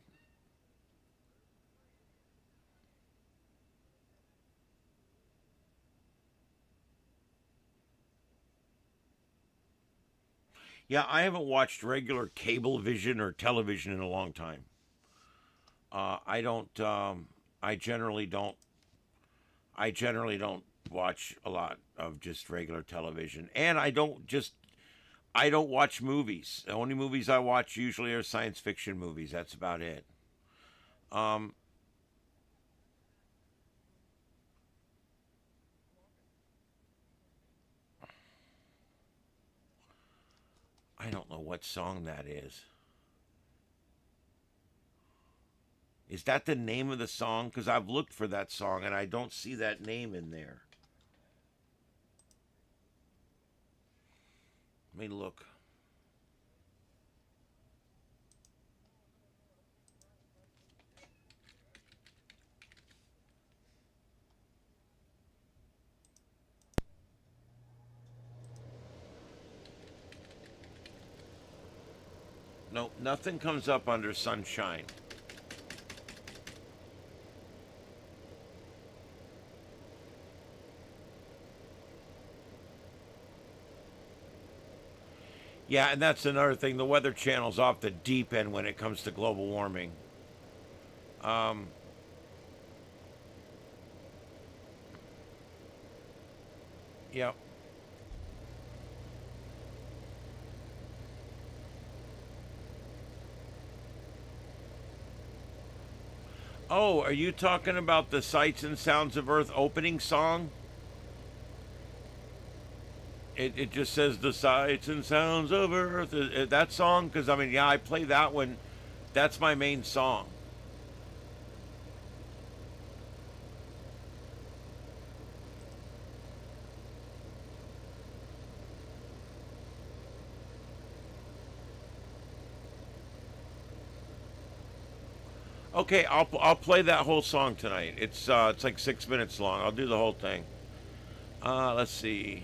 Yeah, I haven't watched regular cable vision or television in a long time. I don't. I generally don't. I generally don't watch a lot of just regular television, and I don't just. I don't watch movies. The only movies I watch usually are science fiction movies. That's about it. Um, I don't know what song that is. Is that the name of the song? Because I've looked for that song and I don't see that name in there. Let me look. No, nothing comes up under Sunshine. Yeah, and that's another thing. The Weather Channel's off the deep end when it comes to global warming. Um, yeah. Oh, are you talking about the Sights and Sounds of Earth opening song? It just says the Sights and Sounds of Earth. That song? Because, I mean, yeah, I play that one. That's my main song. Okay, I'll play that whole song tonight. It's like 6 minutes long. I'll do the whole thing. Let's see.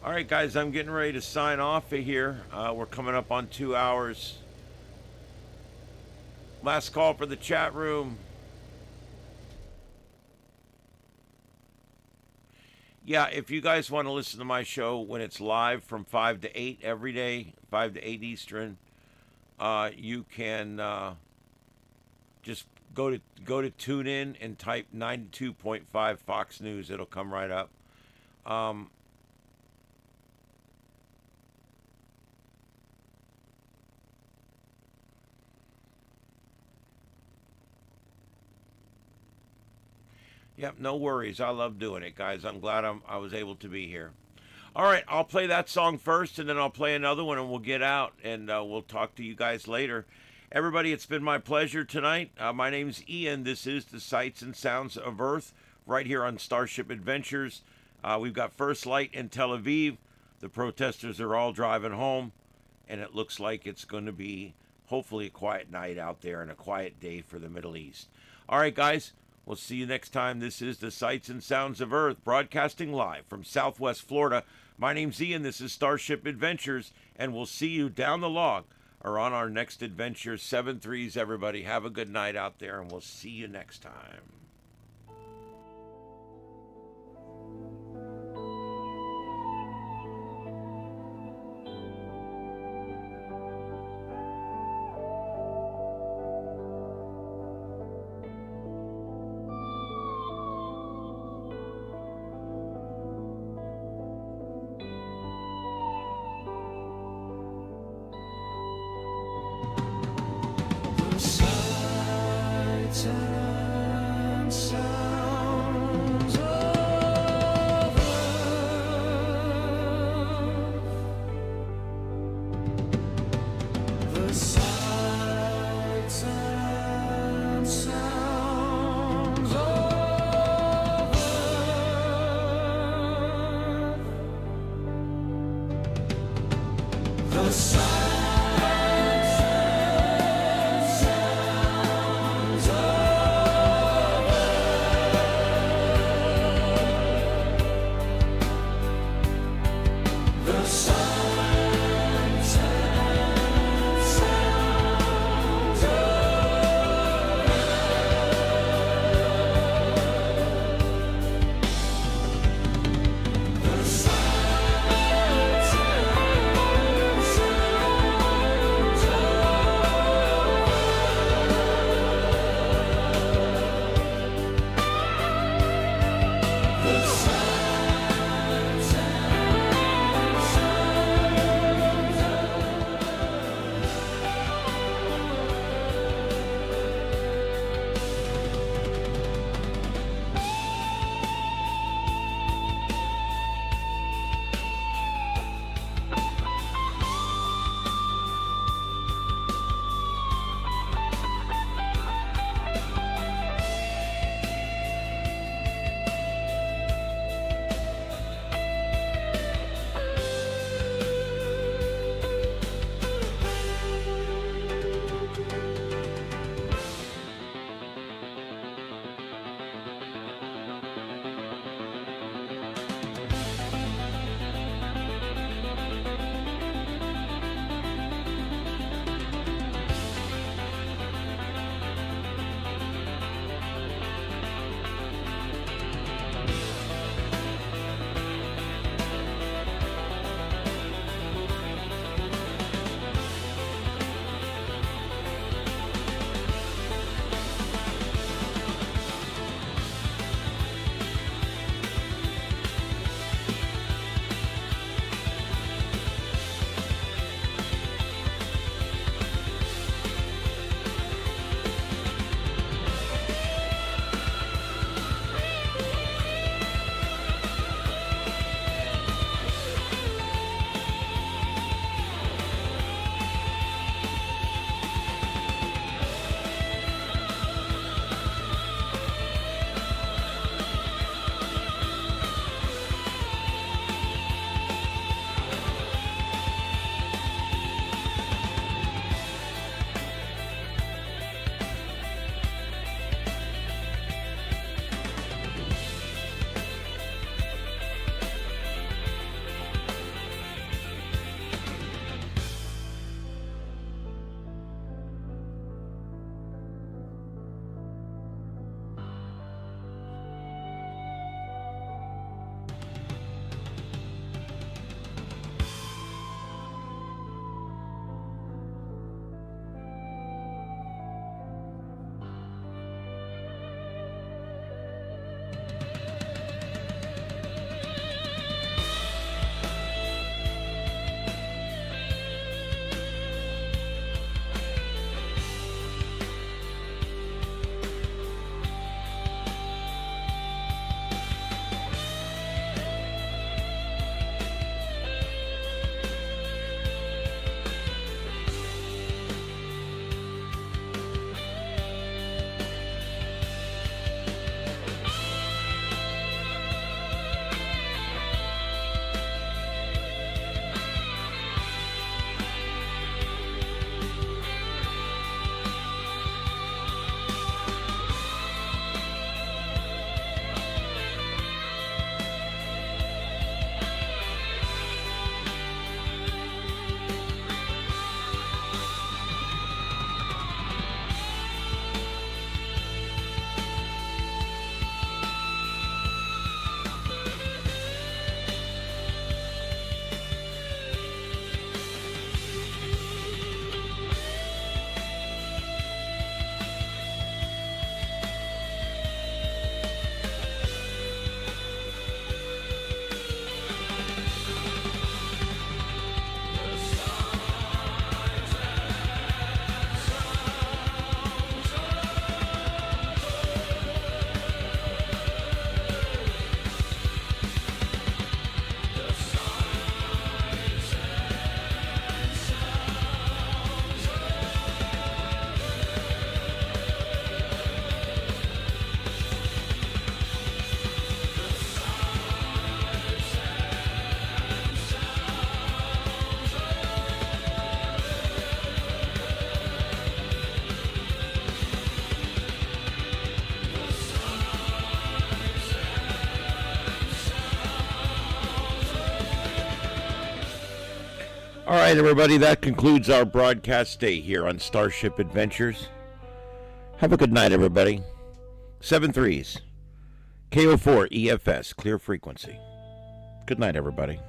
All right, guys, I'm getting ready to sign off of here. We're coming up on 2 hours. Last call for the chat room. Yeah, if you guys want to listen to my show when it's live from 5 to 8 every day, 5 to 8 Eastern, you can just go to TuneIn and type 92.5 Fox News. It'll come right up. Yep, no worries. I love doing it, guys. I'm glad I was able to be here. All right, I'll play that song first, and then I'll play another one, and we'll get out, and we'll talk to you guys later. Everybody, it's been my pleasure tonight. My name's Ian. This is the Sights and Sounds of Earth, right here on Starship Adventures. We've got first light in Tel Aviv. The protesters are all driving home, and it looks like it's going to be, hopefully, a quiet night out there and a quiet day for the Middle East. All right, guys. We'll see you next time. This is the Sights and Sounds of Earth, broadcasting live from Southwest Florida. My name's Ian. This is Starship Adventures, and we'll see you down the log or on our next adventure. 7-3s, everybody. Have a good night out there, and we'll see you next time. The All right, everybody, that concludes our broadcast day here on Starship Adventures. Have a good night, everybody. 7-3s. KO4 EFS, clear frequency. Good night, everybody.